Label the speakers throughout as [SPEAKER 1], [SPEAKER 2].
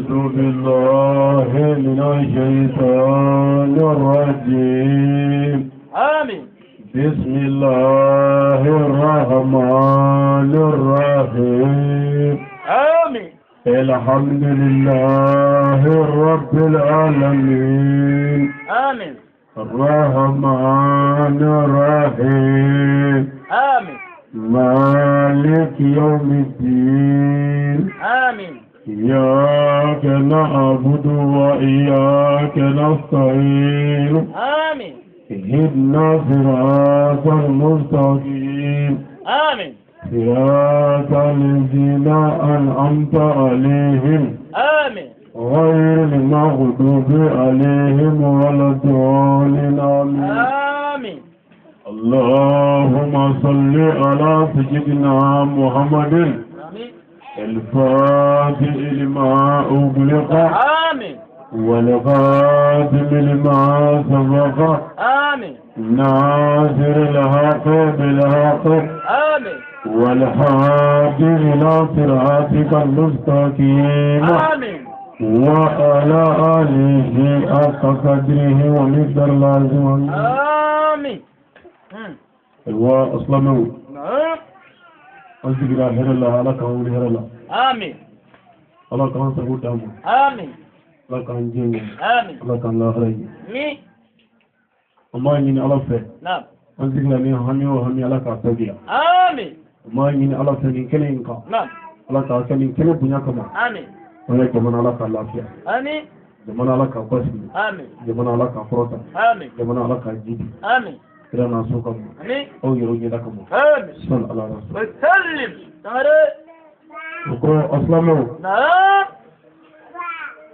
[SPEAKER 1] أعوذ بالله من الشيطان الرجيم
[SPEAKER 2] آمين.
[SPEAKER 1] بسم الله الرحمن الرحيم
[SPEAKER 2] آمين.
[SPEAKER 1] الحمد لله رب العالمين
[SPEAKER 2] آمين.
[SPEAKER 1] الرحمن الرحيم
[SPEAKER 2] آمين.
[SPEAKER 1] مالك يوم الدين
[SPEAKER 2] آمين.
[SPEAKER 1] إياك نعبد وإياك نستعين
[SPEAKER 2] آمين.
[SPEAKER 1] اهدنا صراط المستقيم
[SPEAKER 2] آمين.
[SPEAKER 1] صراط الذين أنعمت عليهم
[SPEAKER 2] آمين.
[SPEAKER 1] غير المغضوب عليهم ولا الضالين آمين.
[SPEAKER 2] آمين.
[SPEAKER 1] اللهم صل على سيدنا محمد
[SPEAKER 2] آمين.
[SPEAKER 1] الفاتح لما أغلق
[SPEAKER 2] آمين.
[SPEAKER 1] والخاتم لما سبق
[SPEAKER 2] آمين.
[SPEAKER 1] ناصر الحق بالحق
[SPEAKER 2] آمين.
[SPEAKER 1] والهادي إلى صراطك المستقيم
[SPEAKER 2] آمين.
[SPEAKER 1] وعلى آله حق قدره ومقدار لازم
[SPEAKER 2] آمين.
[SPEAKER 1] وأسلموا
[SPEAKER 2] نعم.
[SPEAKER 1] أنزل هر الله على كون هر الله
[SPEAKER 2] آمين.
[SPEAKER 1] على كون سبوت أمو
[SPEAKER 2] آمين.
[SPEAKER 1] على كون جين
[SPEAKER 2] آمين.
[SPEAKER 1] على كون لا خير
[SPEAKER 2] مي.
[SPEAKER 1] أما يني على فه
[SPEAKER 2] نعم.
[SPEAKER 1] أنزل لي همي وهمي على كاتبيا
[SPEAKER 2] آمين.
[SPEAKER 1] أما يني على فه كني إنكا
[SPEAKER 2] نعم.
[SPEAKER 1] على كاتني كني بنيا كمان
[SPEAKER 2] آمين.
[SPEAKER 1] ولا كمان على كلافيا
[SPEAKER 2] آمين.
[SPEAKER 1] كمان على كقاسم
[SPEAKER 2] آمين.
[SPEAKER 1] كمان على كفروتا
[SPEAKER 2] آمين.
[SPEAKER 1] كمان على كجيبي
[SPEAKER 2] آمين.
[SPEAKER 1] كذا ناسوكم
[SPEAKER 2] آمين.
[SPEAKER 1] أو يروي لكم
[SPEAKER 2] آمين.
[SPEAKER 1] صل على رسول
[SPEAKER 2] وسلم. تعالى.
[SPEAKER 1] وقول أسلموا
[SPEAKER 2] نعم.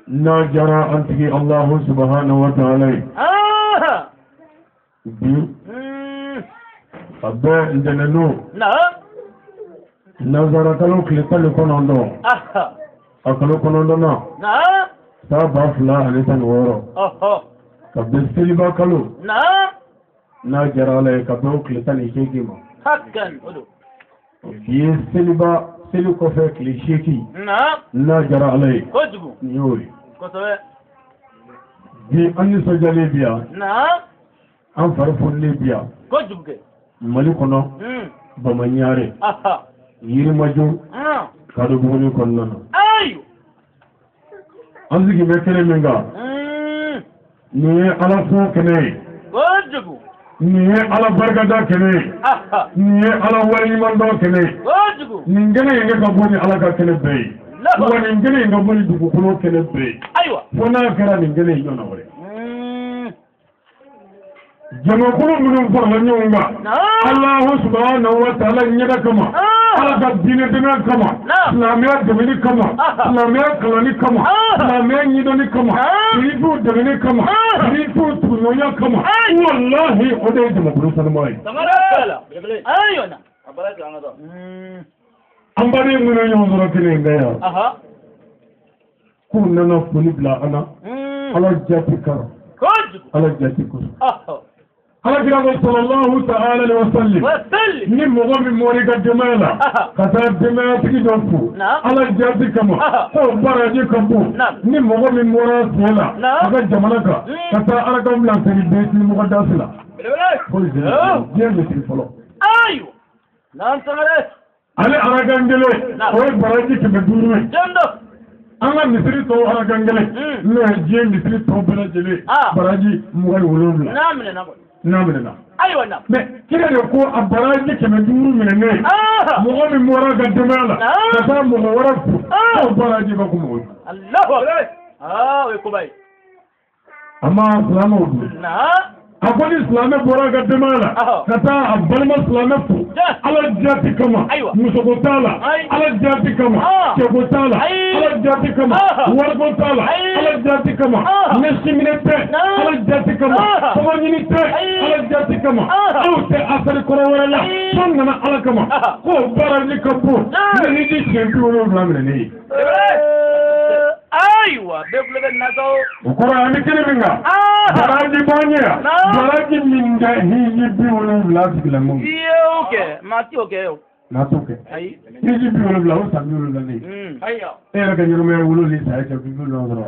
[SPEAKER 1] نجرى أنت الله سبحانه وتعالى بي أبا عندنا نو
[SPEAKER 2] نعم.
[SPEAKER 1] نظر كلو كلتل كنوندو أكلو كنوندو نا
[SPEAKER 2] نعم.
[SPEAKER 1] سابا فلا أنتن ورو كبستلي باكلو
[SPEAKER 2] نعم.
[SPEAKER 1] نجرى على كبو كلتل شيكي ما
[SPEAKER 2] حقا ولو
[SPEAKER 1] بيستلي با سلو كوفي كليشيكي
[SPEAKER 2] نعم.
[SPEAKER 1] نجرى عليه
[SPEAKER 2] كوجبو
[SPEAKER 1] يوري
[SPEAKER 2] كوسوي
[SPEAKER 1] بي أني سجى ليبيا
[SPEAKER 2] نعم.
[SPEAKER 1] أن فرفون ليبيا
[SPEAKER 2] كوجبو
[SPEAKER 1] ملكنا بمنياري يرمجو كادوغوني كوننا
[SPEAKER 2] أيوه
[SPEAKER 1] أنزكي مكني منغا نيه على فو كني
[SPEAKER 2] كوجبو
[SPEAKER 1] نيه على برغدا كني نيه على ولي مندو كني
[SPEAKER 2] كوجبو
[SPEAKER 1] نينغني ينغا كبوني على كني بي ونينغني ينغا بوني دوكو كني بي
[SPEAKER 2] أيوه
[SPEAKER 1] فنا كرا نينغني يونا وري jama kulu minnu farala ɲɔgɔn kan Allahu subhanahu wa ta'ala ɲɛda kama Ala ka diinɛ dɛmɛ kama silamɛya dɛmɛni kama silamɛya kalanni kama silamɛya ɲɛdɔnni kama shirifiw dɛmɛni kama shirifiw tuguɲɔgɔnya kama wallahi o de ye jamakulu sanuma ye an baden minnu ɲɔgɔn sɔrɔ kelen in bɛɛ yan k'u nana foli bila an na Ala jati kara Ala jati kosɔn Ala kira sallallahu ta'ala alaihi wasallam ni mɔgɔ min mɔri ka jamaala ka taa jamaaya tigi dɔ fo Ala jati kama ko baraji ka bon ni mɔgɔ min mɔra fiɲɛ la a ka jamana kan ka taa Ala ka bilasiri bɛɛ ni mɔgɔ dasi la foyi tɛ diɲɛ bɛ sigi fɔlɔ ale aragangele o ye baraji 500 ye an ka misiri tɔw aragangele n'o ye diɲɛ misiri tɔw bɛɛ lajɛlen baraji 27 n'a minɛna mais kira de ko a baraji 500 minɛnen mɔgɔ min bɔra ka denbaya la ka taa mɔgɔ wɛrɛ fo o baraji ka ko mɔgɔ a ma silamɛw dun a ko ni silamɛ bɔra ka denbaya la ka taa a balima silamɛ fo Ala jati kama musoko t'a la Ala jati kama cɛko t'a la Ala jati kama wariko t'a la Ala jati kama ɲɛsinminɛ tɛ Ala jati kama tɔgɔɲini tɛ Ala jati kama aw tɛ asari kɔrɔ wɛrɛ la fo nana Ala kama k'o baraji ka bon ne ni di 7 minɛnen ye
[SPEAKER 2] أيوة بيقول لك الناس
[SPEAKER 1] وقرأ كلمة منها بلاجي بانيا بلاجي من ده هي يبيعون بلاجي كلامهم
[SPEAKER 2] أوكي ما تي أوكي
[SPEAKER 1] n'a t'o kɛ
[SPEAKER 2] Ayi.
[SPEAKER 1] hiji 70 o san 70 ne
[SPEAKER 2] Ayiwa.
[SPEAKER 1] e yɛrɛ ka ɲɛnamaya wololen sa e kɛ 70 dɔrɔn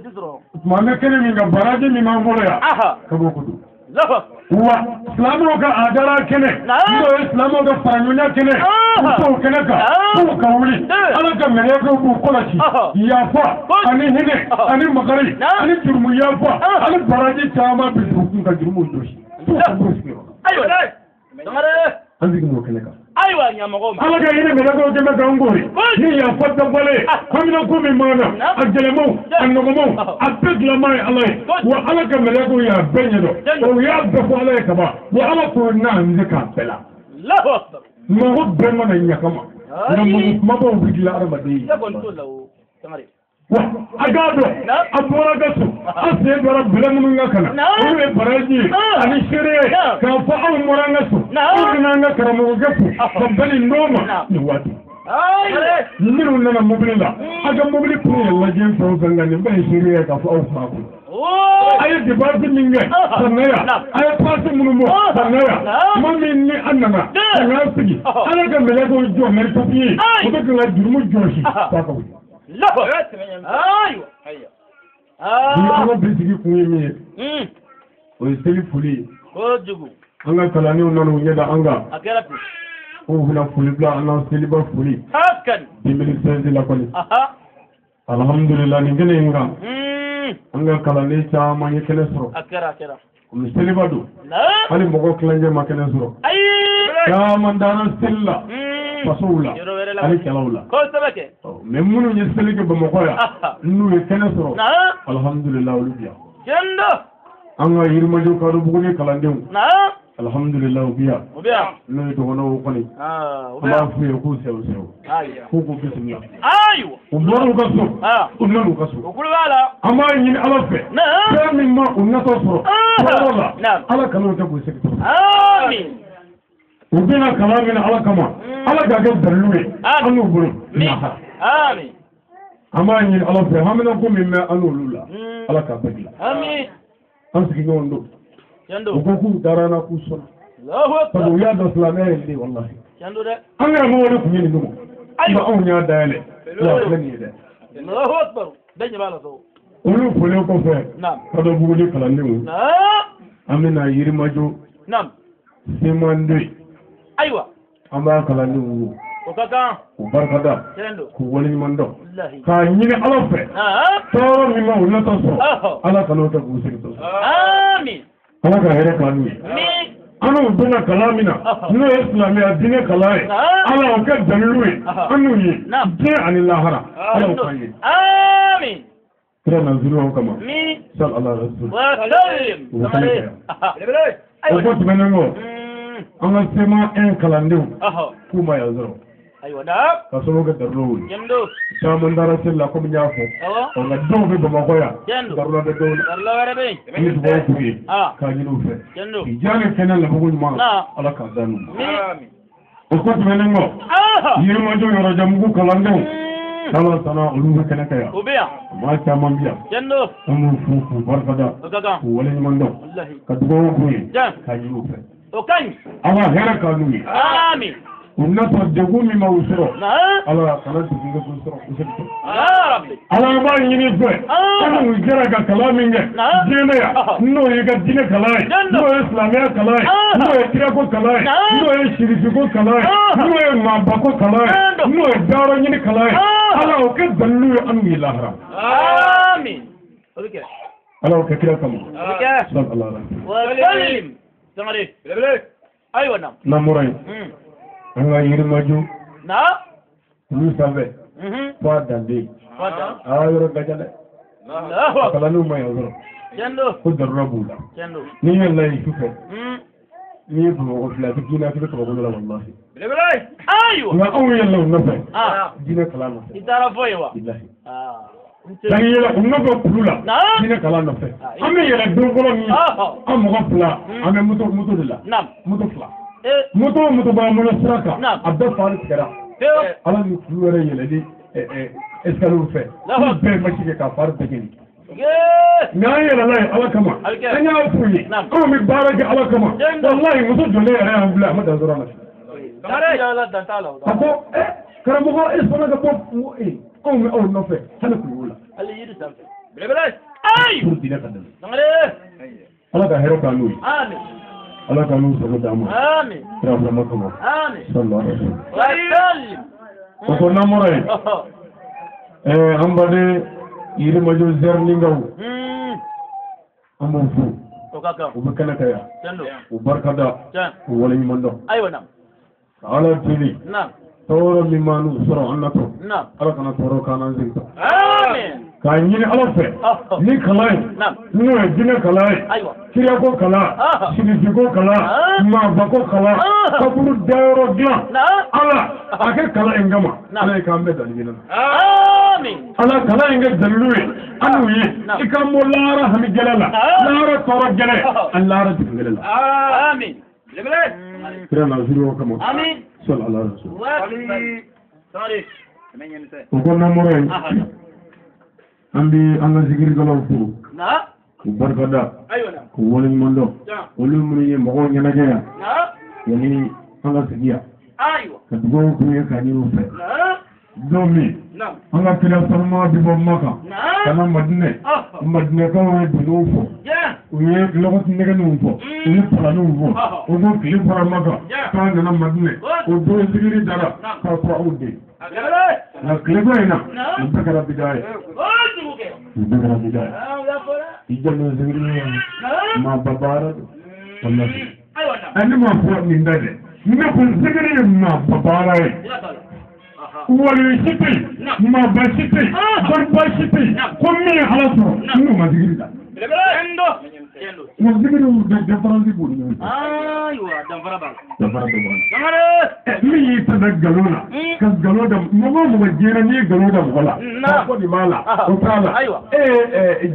[SPEAKER 2] Bisoro.
[SPEAKER 1] tuma an bɛ kɛnɛ min kan baraji min b'an bolo yan
[SPEAKER 2] Aha.
[SPEAKER 1] kab'o ko don
[SPEAKER 2] Lafa.
[SPEAKER 1] wa silamɛw ka adara kɛnɛ n'o ye silamɛw ka faraɲɔgɔnya kɛnɛ u t'o kɛnɛ kan f'u ka wuli ala ka mɛlɛkɛw b'u kɔlɔsi yafa ani hinɛ ani makari ani jurumu yafa ani baraji caman bi dugukun ka jurumu jɔsi
[SPEAKER 2] Ayiwa. Dangare.
[SPEAKER 1] an sigi n'o kɛnɛ kan
[SPEAKER 2] Ayiwa ɲamɔgɔw ma.
[SPEAKER 1] ala ka hinɛ mɛlɛkɛw dɛmɛ k'an kori ni yafa dafalen hamina ko min b'an na a gɛlɛmaw a nɔgɔmaw a bɛɛ dilanma ye ala ye wa ala ka mɛlɛkɛw y'a bɛɛ ɲɛdɔn o y'a bɛɛ fɔ ala ye kaban wa ala k'o n'an se k'a bɛɛ la
[SPEAKER 2] Lafa.
[SPEAKER 1] mɔgɔ bɛɛ mana ɲa kama nka mɔgɔ kumabaw bɛ dilan adamaden ye
[SPEAKER 2] Ya kɔni t'o la o. Dangare.
[SPEAKER 1] wa a k'a dɔn a bɔra ka so a sen dɔra bɛlɛ minnu ka kana olu ye baraji ye ani seere ye k'a fɔ anw bɔra an ka so anw kana an ka karamɔgɔkɛ fo ka bɛn nin dɔw ma nin waati
[SPEAKER 2] Ayiwa.
[SPEAKER 1] minnu nana mobili la a ka mobili kun ye lajɛ fɛn o fɛn nka nin bɛɛ ye seere ye k'a fɔ aw fa kun a ye dépense min kɛ ka na yan a ye passe minnu bɔ ka na yan tuma min ni an nana ka n'an sigi ala ka mɛlɛkɛw jɔ mɛri papiye o bɛ kan ka jurumu jɔsi f'a ka wuli
[SPEAKER 2] Lafa. Ayiwa.
[SPEAKER 1] ni an ka bisigi kun ye min ye o ye seli foli ye
[SPEAKER 2] Kojugu.
[SPEAKER 1] an ka kalandenw nana u ɲɛda an kan
[SPEAKER 2] A kɛra ten.
[SPEAKER 1] k'u bɛna foli bila an na seliba foli
[SPEAKER 2] Hakan.
[SPEAKER 1] 2016 la kɔni
[SPEAKER 2] Aha.
[SPEAKER 1] alhamdulillah nin kɛnɛ in kan an ka kalanden caman ye kɛnɛ sɔrɔ
[SPEAKER 2] A kɛra.
[SPEAKER 1] komi seliba don
[SPEAKER 2] Na.
[SPEAKER 1] hali mɔgɔ kilancɛ ma kɛnɛ sɔrɔ
[SPEAKER 2] Ayi.
[SPEAKER 1] caman taara seli la fasow la
[SPEAKER 2] Yɔrɔ wɛrɛ la.
[SPEAKER 1] ani kɛlaw la
[SPEAKER 2] Kosɛbɛ kɛ.
[SPEAKER 1] mais minnu ye seli kɛ bamakɔ yan n'u ye kɛnɛ sɔrɔ
[SPEAKER 2] Na.
[SPEAKER 1] alhamdulillah olu bi yan
[SPEAKER 2] Jendo.
[SPEAKER 1] an ka yirimajɔ kadɔbuguni kalandenw
[SPEAKER 2] Na.
[SPEAKER 1] alhamdulillah u bi yan
[SPEAKER 2] O bɛ yan.
[SPEAKER 1] n'o ye dɔgɔnɔw kɔni
[SPEAKER 2] O
[SPEAKER 1] an
[SPEAKER 2] bɛ
[SPEAKER 1] b'a
[SPEAKER 2] yan.
[SPEAKER 1] f'u ye k'u sew
[SPEAKER 2] Ayiwa.
[SPEAKER 1] k'u k'u bisimila
[SPEAKER 2] Ayiwa.
[SPEAKER 1] u bɔra u ka so u nana u ka so
[SPEAKER 2] O kulo b'a la.
[SPEAKER 1] an b'a ɲini ala fɛ
[SPEAKER 2] Na.
[SPEAKER 1] fɛn min ma u natɔ sɔrɔ yɔrɔ la ala kana o kɛ k'u segi tɔrɔ
[SPEAKER 2] Amin.
[SPEAKER 1] u bɛna kalan min na ala kama ala k'a kɛ dalilu ye an n'u bolo lahara
[SPEAKER 2] Amin.
[SPEAKER 1] an b'a ɲini ala fɛ haminako min bɛ an n'olu la ala k'a bɛɛ dilan
[SPEAKER 2] Amin.
[SPEAKER 1] an sigiɲɔgɔn don
[SPEAKER 2] Jendo.
[SPEAKER 1] u ko k'u taara na k'u sɔnna
[SPEAKER 2] Allahu
[SPEAKER 1] sabu
[SPEAKER 2] Akbar.
[SPEAKER 1] u y'a dɔn silamɛya ye den wallahi
[SPEAKER 2] Jendo dɛ.
[SPEAKER 1] an yɛrɛ mɔgɔw de tun ye nin dogo nka anw y'a dayɛlɛ wa filɛ nin ye dɛ
[SPEAKER 2] Allahu Akbar. Bɛɛ ɲɛ b'a la so.
[SPEAKER 1] olu folen kɔfɛ
[SPEAKER 2] Naam.
[SPEAKER 1] kadɔbuguni kalandenw
[SPEAKER 2] Na.
[SPEAKER 1] an bɛna yirimajɔ
[SPEAKER 2] Naam.
[SPEAKER 1] semande
[SPEAKER 2] Ayiwa.
[SPEAKER 1] an b'a kalandenw wo
[SPEAKER 2] O ka kan.
[SPEAKER 1] k'u barikada
[SPEAKER 2] Jendo.
[SPEAKER 1] k'u waleɲuman dɔn
[SPEAKER 2] Wallahi.
[SPEAKER 1] k'a ɲini ala fɛ
[SPEAKER 2] Na.
[SPEAKER 1] tɔɔrɔ min ma u natɔ sɔrɔ
[SPEAKER 2] Ɔhɔ.
[SPEAKER 1] ala kan'o kɛ k'u segi tɔ
[SPEAKER 2] Amin.
[SPEAKER 1] ala ka hɛrɛ k'an n'u ye
[SPEAKER 2] Min.
[SPEAKER 1] an n'u bɛna kalan min na n'o ye silamɛya diinɛ kalan ye ala o kɛ dalilu ye an n'u ye diɲɛ ani lahara ala o k'an ye
[SPEAKER 2] Amin.
[SPEAKER 1] kira nanzuru aw kama
[SPEAKER 2] Min.
[SPEAKER 1] sal ala rasul
[SPEAKER 2] Wa salim.
[SPEAKER 1] u bɛ kɛnɛ kɛ yan o
[SPEAKER 2] Ayiwa.
[SPEAKER 1] ko tɛmɛnen kɔ an ka sema 1 kalandenw
[SPEAKER 2] Ɔhɔ.
[SPEAKER 1] k'u ma yan dɔrɔn
[SPEAKER 2] Ayiwa. Da.
[SPEAKER 1] ka sababu kɛ darulo ye
[SPEAKER 2] Jendo.
[SPEAKER 1] caman taara seli la komi n y'a fɔ
[SPEAKER 2] Awɔ.
[SPEAKER 1] nka dɔw bɛ bamakɔ yan
[SPEAKER 2] Jendo.
[SPEAKER 1] darula bɛ dɔw la
[SPEAKER 2] Darla wɛrɛ bɛ yen.
[SPEAKER 1] an ye dugawu k'u ye
[SPEAKER 2] Ah.
[SPEAKER 1] k'a ɲini u fɛ
[SPEAKER 2] Jendo.
[SPEAKER 1] k'i diya ni kɛnɛ labugu ɲuman ala k'a da n'u ma
[SPEAKER 2] Min.
[SPEAKER 1] o ko tɛmɛnen kɔ
[SPEAKER 2] Aha.
[SPEAKER 1] yirimajɔ yɔrɔjanbugu kalandenw n'ala sɔnna olu bɛ kɛnɛ kɛ yan
[SPEAKER 2] O bɛ yan.
[SPEAKER 1] maa caman bi yan
[SPEAKER 2] Jendo.
[SPEAKER 1] an b'u fo k'u barikada
[SPEAKER 2] O ka kan.
[SPEAKER 1] k'u waleɲuman dɔn
[SPEAKER 2] Wallahi.
[SPEAKER 1] ka dugawu k'u ye
[SPEAKER 2] Jan.
[SPEAKER 1] k'a ɲini u fɛ
[SPEAKER 2] O ka ɲi.
[SPEAKER 1] ala hɛrɛ k'a n'u ye
[SPEAKER 2] Amin.
[SPEAKER 1] u natɔ degun min ma u sɔrɔ
[SPEAKER 2] Na.
[SPEAKER 1] ala kana degun kɛ k'u sɔrɔ u segi tɔ
[SPEAKER 2] Ya Rabbi.
[SPEAKER 1] ala b'a ɲini fɛ an n'u jɛra ka kalan min kɛ diinɛ yan n'o ye ka diinɛ kalan ye n'o ye silamɛya kalan ye n'o ye tirako kalan ye n'o ye sirifiko kalan ye n'o ye maabako kalan ye n'o ye daara ɲini kalan ye ala o kɛ dalilu ye an n'u ye lahara
[SPEAKER 2] Amin. O bɛ kɛ.
[SPEAKER 1] ala o kɛ kira kama
[SPEAKER 2] O bɛ kɛ.
[SPEAKER 1] sal ala la
[SPEAKER 2] Wa salim. Sangare. Ayiwa na.
[SPEAKER 1] n'an bɔra yen an ka yirimajɔ
[SPEAKER 2] Na.
[SPEAKER 1] olu sanfɛ fo a danden
[SPEAKER 2] Fata.
[SPEAKER 1] yɔrɔ ka ca dɛ
[SPEAKER 2] Allahu Akbar.
[SPEAKER 1] kalandenw ma yan dɔrɔn
[SPEAKER 2] Jendo.
[SPEAKER 1] ko darura b'u la
[SPEAKER 2] Jendo.
[SPEAKER 1] n'i yɛlɛla yen sufɛ n'i ye bamakɔ fila a bɛ diinɛ a bɛ kabakolo la walahi
[SPEAKER 2] Ayiwa.
[SPEAKER 1] nka anw yɛlɛla u nɔfɛ
[SPEAKER 2] Ah.
[SPEAKER 1] diinɛ kalan nɔfɛ
[SPEAKER 2] I taara fɔ yen wa?
[SPEAKER 1] bilahi
[SPEAKER 2] Ah.
[SPEAKER 1] n'an yɛlɛ u nɔfɛ kulu la diinɛ kalan nɔfɛ an bɛ yɛlɛ don fɔlɔ min an mɔgɔ fila an bɛ moto de la
[SPEAKER 2] Naam.
[SPEAKER 1] moto fila
[SPEAKER 2] Eh.
[SPEAKER 1] moto o moto b'an bolo sira kan
[SPEAKER 2] Naam.
[SPEAKER 1] a bɛɛ fari tigɛra
[SPEAKER 2] Pewu.
[SPEAKER 1] ala ni kulu wɛrɛ yɛlɛli escalier fɛ olu bɛɛ ma se kɛ ka fari bɛɛ jeni
[SPEAKER 2] Yee.
[SPEAKER 1] nka an yɛlɛla yen ala kama an y'a f'u ye anw bɛ baara kɛ ala kama walahi muso jɔlen yɛrɛ y'an bila a ma dan sɔrɔ a la
[SPEAKER 2] Tangare yala dantala.
[SPEAKER 1] Abo karamɔgɔ e sɔnna ka bɔ anw bɛ aw nɔfɛ hali kulu la.
[SPEAKER 2] Ali yiri sanfɛ. Belebele. Ayi.
[SPEAKER 1] Pour dinɛ ka dɛmɛ.
[SPEAKER 2] Tangare.
[SPEAKER 1] Ala ka hɛrɛ k'an n'o ye.
[SPEAKER 2] Amin.
[SPEAKER 1] Ala ka n'u sago d'an ma.
[SPEAKER 2] Amin.
[SPEAKER 1] Kira Burama kama.
[SPEAKER 2] Amin.
[SPEAKER 1] Sallallahu alaihi
[SPEAKER 2] Wa sallim.
[SPEAKER 1] O ko n'an bɔra yen. An baden Yirimajɔ Zɛrininkaw. An b'u fo.
[SPEAKER 2] O ka kan.
[SPEAKER 1] U bɛ kɛnɛ kan yan.
[SPEAKER 2] Tiɲɛ don.
[SPEAKER 1] U barika da.
[SPEAKER 2] Tiɲɛ.
[SPEAKER 1] U waleɲuman dɔn.
[SPEAKER 2] Ayiwa na.
[SPEAKER 1] Ka Ala deli.
[SPEAKER 2] Na.
[SPEAKER 1] Tɔɔrɔ min b'an n'u sɔrɔ an natɔ.
[SPEAKER 2] Na.
[SPEAKER 1] Ala kana tɔɔrɔ k'an n'an sen kan.
[SPEAKER 2] Amin.
[SPEAKER 1] K'a ɲini Ala fɛ. Ni kalan ye. N'o ye jinɛ kalan ye.
[SPEAKER 2] Ayiwa.
[SPEAKER 1] Kiriyako kalan. Sigisiko kalan. Maabako kalan. Kaburu dayɔrɔ dilan. Ala a kɛ kalan in kama. Ala ye k'an bɛɛ dali ɲinɛ na.
[SPEAKER 2] Amin.
[SPEAKER 1] Ala kalan in kɛ dalilu ye. An n'u ye. I ka bɔ lahara hami gɛlɛ la. Lahara tɔɔrɔ gɛlɛ. Ani lahara jigin gɛlɛ la.
[SPEAKER 2] Amin. Belebele.
[SPEAKER 1] Kira na zuru o kama.
[SPEAKER 2] Amin.
[SPEAKER 1] Sɔli ala rasul.
[SPEAKER 2] Tangare.
[SPEAKER 1] O ko n'an bɔra yen. An bɛ an ka zikirikɛlaw fo.
[SPEAKER 2] Na.
[SPEAKER 1] K'u barika da.
[SPEAKER 2] Ayiwa na.
[SPEAKER 1] K'u waleɲuman dɔn. Olu minnu ye mɔgɔw ɲɛnajɛ yan.
[SPEAKER 2] Na.
[SPEAKER 1] Yani an ka sigi yan.
[SPEAKER 2] Ayiwa.
[SPEAKER 1] Ka dugawu k'u ye k'a ɲini u fɛ.
[SPEAKER 2] Na.
[SPEAKER 1] Don min
[SPEAKER 2] Na.
[SPEAKER 1] an ka kira sanuma bi bɔ Maka. Ka na Madinɛ. Madinɛkaw ye dununw fɔ. U ye lɔgɔtinɛgɛninw fɔ. U ye palaninw fɔ. O don tile fɔra Maka. K'an nana Madinɛ. O don zikiri dara. K'a fɔ aw den. Nka tile dɔ in na. U bɛɛ kɛra bida ye. U bɛɛ kɛra bida ye. I janto zikiri ye. Maa ba baara don. Wallahi. Ne ma fɔ nin da dɛ. Ne ko zikiri ye maa ba baara ye. Wali si tɛ yen, maa ba si tɛ yen, dɔnniba si tɛ yen, ko min ye Ala sɔrɔ n'o ma zikiri da. Wa zikiriw danfara b'u ni ɲɔgɔn cɛ.
[SPEAKER 2] Ayiwa danfara b'a la.
[SPEAKER 1] Danfara dɔ b'a la. Min y'i ta da nkalon la, ka nkalon da mɔgɔ o mɔgɔ diɲɛ na n'i ye nkalon da mɔgɔ la, k'a fɔ nin b'a la, o t'a la. E ye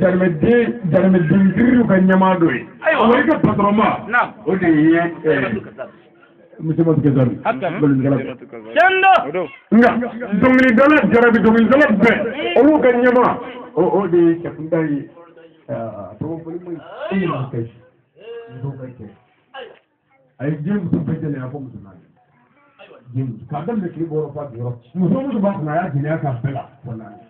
[SPEAKER 1] jarimɛden kiriw ka ɲɛmaa dɔ ye. Wa i ka patɔrɔn ma, o de ye Monsieur Matukazari. Nka dɔnkilidala jarabi dɔnkilidala bɛɛ olu ka ɲɛmaa o de ye cɛkunda ye tɔgɔ fɔli ma ye muso bɛɛ kɛ a ye diɲɛ muso bɛɛ jɛnɛ a fɔ muso naani diɲɛ muso k'a daminɛ tile bɔrɔ f'a jɔyɔrɔ muso b'a kunna a y'a jɛnɛya k'a bɛɛ la fɔ naani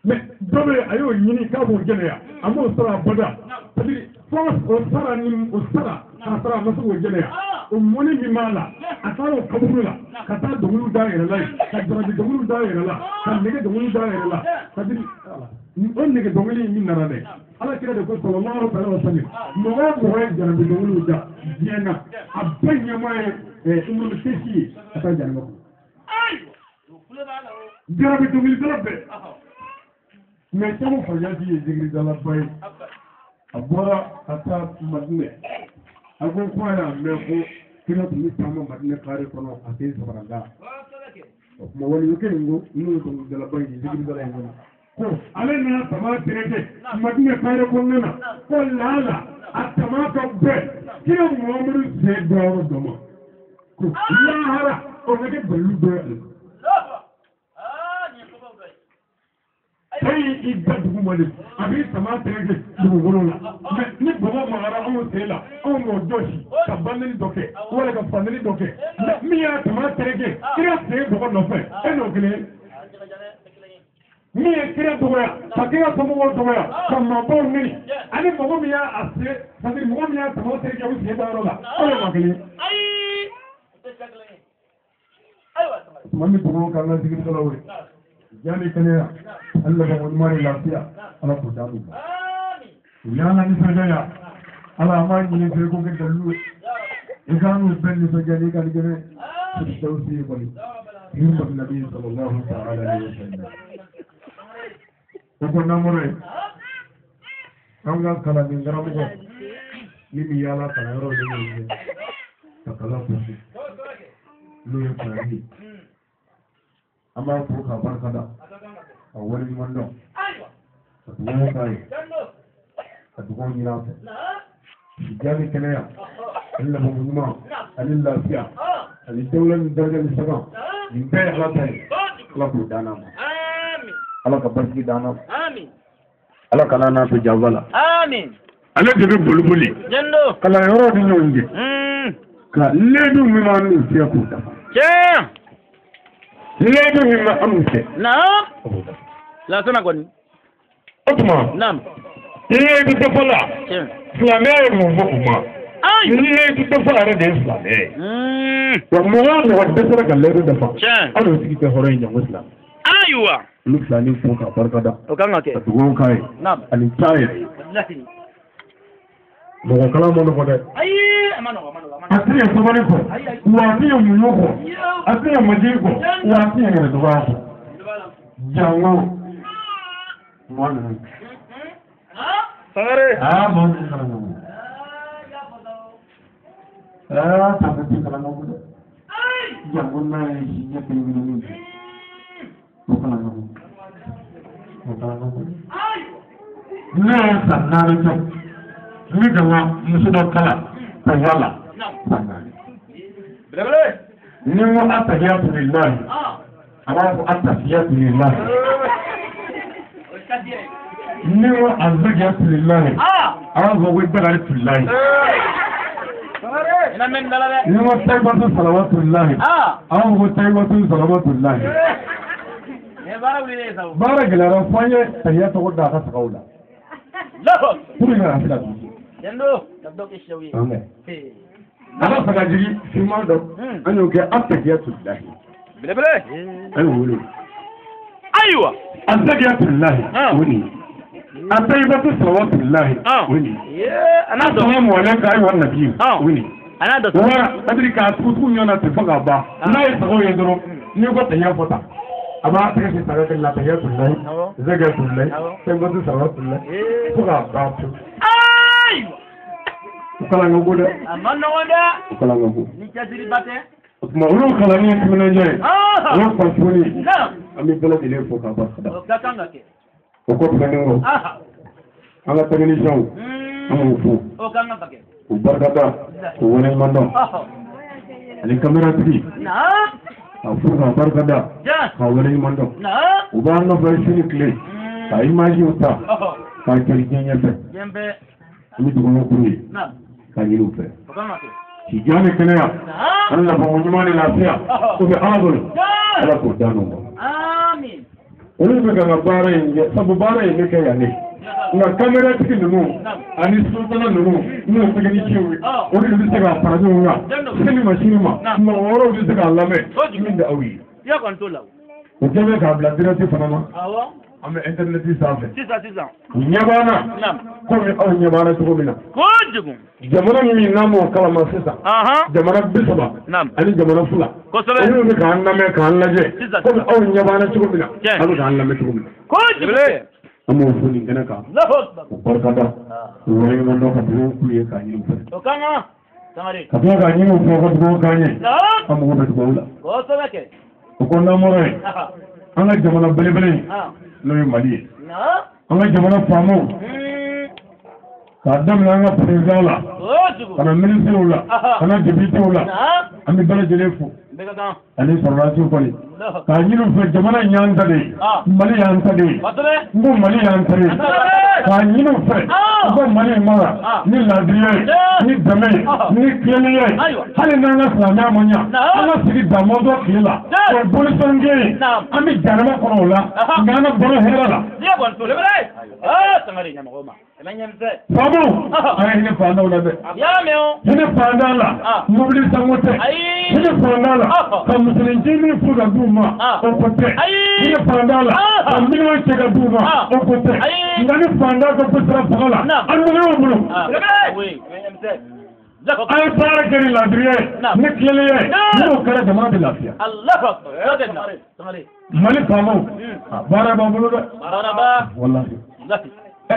[SPEAKER 1] mais dɔ bɛ a y'o ɲini k'a b'o jɛnɛya a m'o sara abada fɔ o sara ni o sara k'a sara a ma se k'o jɛnɛya o mɔni min b'a la a taara o kaburu la ka taa dɔnkiliw da a yɛrɛ la yen ka jarabi dɔnkiliw da a yɛrɛ la ka nɛgɛ dɔnkiliw da a yɛrɛ la c'est-à-dire o nɛgɛ dɔnkili min nana dɛ Ala kira de ko sallallahu alaihi wa sallam mɔgɔ o mɔgɔ ye jarabi dɔnkiliw da diɲɛ na a bɛɛ ɲɛmaa ye Umaru Sesi ye ka taa janaba kɔnɔ jarabi dɔnkilidala bɛɛ mais Sɛku Fajansi ye zikiridalaba ye a bɔra ka taa Madinɛ a ko a y'a mɛn ko kira tun bɛ taama Madinɛ kare kɔnɔ a tɛ sabarada o tuma waliyukɛ in ko n'o ye dɔnkilidalaba ye zikiridala in kɔnɔ ko ale nana tama tereke Madinɛ kare kɔnɔna na ko laala a tama ka bɛɛ kira Muhamadu sen dɔyɔrɔ dɔ ma ko lahara o bɛ kɛ balilu dɔ ye ale i da dugu ma de a b'i sama tereke dugukolo la mais ni bɔgɔ magara anw sen la anw b'o jɔsi ka bandeli dɔ kɛ wala ka fandeli dɔ kɛ min y'a tama tereke kira sen bɔgɔ nɔfɛ e n'o kelen ye min ye kira dɔgɔya ka kira somɔgɔw dɔgɔya ka maabaw neni ani mɔgɔ min y'a se c'est-à-dire mɔgɔ min y'a tama tereke o sen dayɔrɔ la aw ye maa kelen ye tuma min dugawu k'an ka zikiridalaw ye yani kɛnɛya Allah ka ɲuman lafiya Ala k'o d'an ma u y'an ka nisɔndiya Ala an b'a ɲini fɛ ko kɛ dalilu ye i k'an n'u bɛɛ nisɔndiya n'i ka ligɛnɛ firdaus ye kɔni himmat nabi sallallahu ta'ala alaihi wa sallam o ko n'an bɔra yen an ka kalanden karamɔgɔ min bɛ yaala kalanyɔrɔw ni ɲɔgɔn cɛ ka kalan kɔsi n'o ye Kurani an b'a fɔ k'a barika da a waleɲuman dɔn ka dugawu k'a ye ka dugawu ɲini a fɛ jaabi kɛnɛya ani labanko ɲuman ani lafiya ani dawula ni daraja ni sagan nin bɛɛ ye Ala ta ye Ala k'o d'an ma Ala ka basigi d'an ma Ala kana n'a to janfa la ale de bɛ boli kalanyɔrɔ ni ɲɔgɔn cɛ ka ledu min ma min fiya ko da ledu min ma amse
[SPEAKER 2] na la sana goni
[SPEAKER 1] otuma
[SPEAKER 2] nam
[SPEAKER 1] ledu da fala islamiyya mu kuma ledu da fala da islamiyya wa mu wa da sara kan ledu da fa alo sigi ke horo yin muslim
[SPEAKER 2] aywa
[SPEAKER 1] lu flani ko ka barkada
[SPEAKER 2] o kan ake
[SPEAKER 1] dugo kai
[SPEAKER 2] nam
[SPEAKER 1] ali tayi
[SPEAKER 2] wallahi
[SPEAKER 1] mo kala mo no de
[SPEAKER 2] ayi amano
[SPEAKER 1] asiye sobani ko wa asiye munyoko asiye majiko wa asiye ngere do ba ko jango mo no
[SPEAKER 2] sagare
[SPEAKER 1] mo ta ti kala mo ko jango na yi ya ke ni ko kala mo ne sanare to ni gawa musu do kala ko wala ni mo atahiyatu lillahi awafu atahiyatu lillahi ni mo azakiyatu lillahi awafu wibaratu lillahi ni mo taibatu salawatu lillahi awafu taibatu salawatu lillahi bara gilara fanye tahiyatu wadda ka sakaula kuri na afila
[SPEAKER 2] yando dabdo ke shawi
[SPEAKER 1] ana faga jigi fi ma do anyo ke attaqiyatu lillahi
[SPEAKER 2] bele
[SPEAKER 1] ay wulu
[SPEAKER 2] aywa
[SPEAKER 1] attaqiyatu lillahi wuni ataybatu salawatu lillahi wuni
[SPEAKER 2] ana do
[SPEAKER 1] salamu alayka ay wannan biyu wuni
[SPEAKER 2] ana do
[SPEAKER 1] wa adrika tutu nyona te faga ba na yi sago yendoro ni ko tanya fota aba ta ke saga kan la tahiyatu lillahi zakatu lillahi taybatu salawatu lillahi faga ba tu kala ngoda
[SPEAKER 2] amana wada
[SPEAKER 1] kala ngoda
[SPEAKER 2] ni jadiri bate
[SPEAKER 1] ma ulu kala ni kimena nyaay wa ko funi ami bela dile fo ka ba
[SPEAKER 2] o katanga ke
[SPEAKER 1] o ko tani ngo anga tani jaw amu fu
[SPEAKER 2] o kanga bake
[SPEAKER 1] o barkata o woni mando ali kamera tigi
[SPEAKER 2] na
[SPEAKER 1] afu ka barkata ka woni mando
[SPEAKER 2] na
[SPEAKER 1] o ba no fa fini clé ka image uta ka kali nyembe
[SPEAKER 2] jembe
[SPEAKER 1] ami dugo nguri
[SPEAKER 2] na
[SPEAKER 1] kanyiru fe
[SPEAKER 2] o kanga ke
[SPEAKER 1] kijane kenea Allah ba munyumani lafiya ko be aladol ala ko dano
[SPEAKER 2] amin
[SPEAKER 1] olu be ga bare nge sabu bare ne ke ya ne na kamera tikin numu ani sultana numu no te ni chiwi olu be se ga parajo nga sini machine ma no oro be se ga lame min da awi
[SPEAKER 2] ya controla
[SPEAKER 1] o jebe ka bla dirati fanama
[SPEAKER 2] awo
[SPEAKER 1] ame internet safe
[SPEAKER 2] sisa
[SPEAKER 1] nyabana ko mi aw nyabana to mina
[SPEAKER 2] ko jugu
[SPEAKER 1] jamana mi namo kala ma sisa jamana bisaba ani jamana fula
[SPEAKER 2] ko sobe
[SPEAKER 1] ani mi kan na me kan laje ko mi aw nyabana to mina alu kan la me to mina
[SPEAKER 2] ko jugu
[SPEAKER 1] amo funi kana ka ko barkata woni ngondo ka bu ku ye ka ni
[SPEAKER 2] to kanga tamare
[SPEAKER 1] ka to ka ni mo ko ko ka ni amo ko to bawla
[SPEAKER 2] ko sobe ke
[SPEAKER 1] ko na mo re anga jamana bele bele no mali anga jamana famo kadam langa prezala kana ministre la kana député la ami bala jelefu ani sarratu koni ka nyinu fe jamana nyanta de mali yanta de ngo mali yanta de ka nyinu fe ngo mali mara ni ladriye ni dame ni kliye hali nanga slama monya anga sigi damodo kila ko bolisonge ami jarama kono la ngana bono herala
[SPEAKER 2] ya bon to le tangari nyama goma
[SPEAKER 1] Fabu, ay ne fanda wala de.
[SPEAKER 2] Ya meo.
[SPEAKER 1] Ne fanda la. Mobili sangote. Ne fanda la. Ka musulin jini fuga duma. O kote. Ne fanda la. Ka minwa chega duma. O kote. Ngani fanda ko petra fala. Anmu no bulu.
[SPEAKER 2] Oui,
[SPEAKER 1] ay fara keri la driye. Ne klele. No kala jama de lafiya.
[SPEAKER 2] Allah akbar. Tangari.
[SPEAKER 1] Mali famu. Bara ba bulu de.
[SPEAKER 2] Bara ba.
[SPEAKER 1] Wallahi.
[SPEAKER 2] Ngati.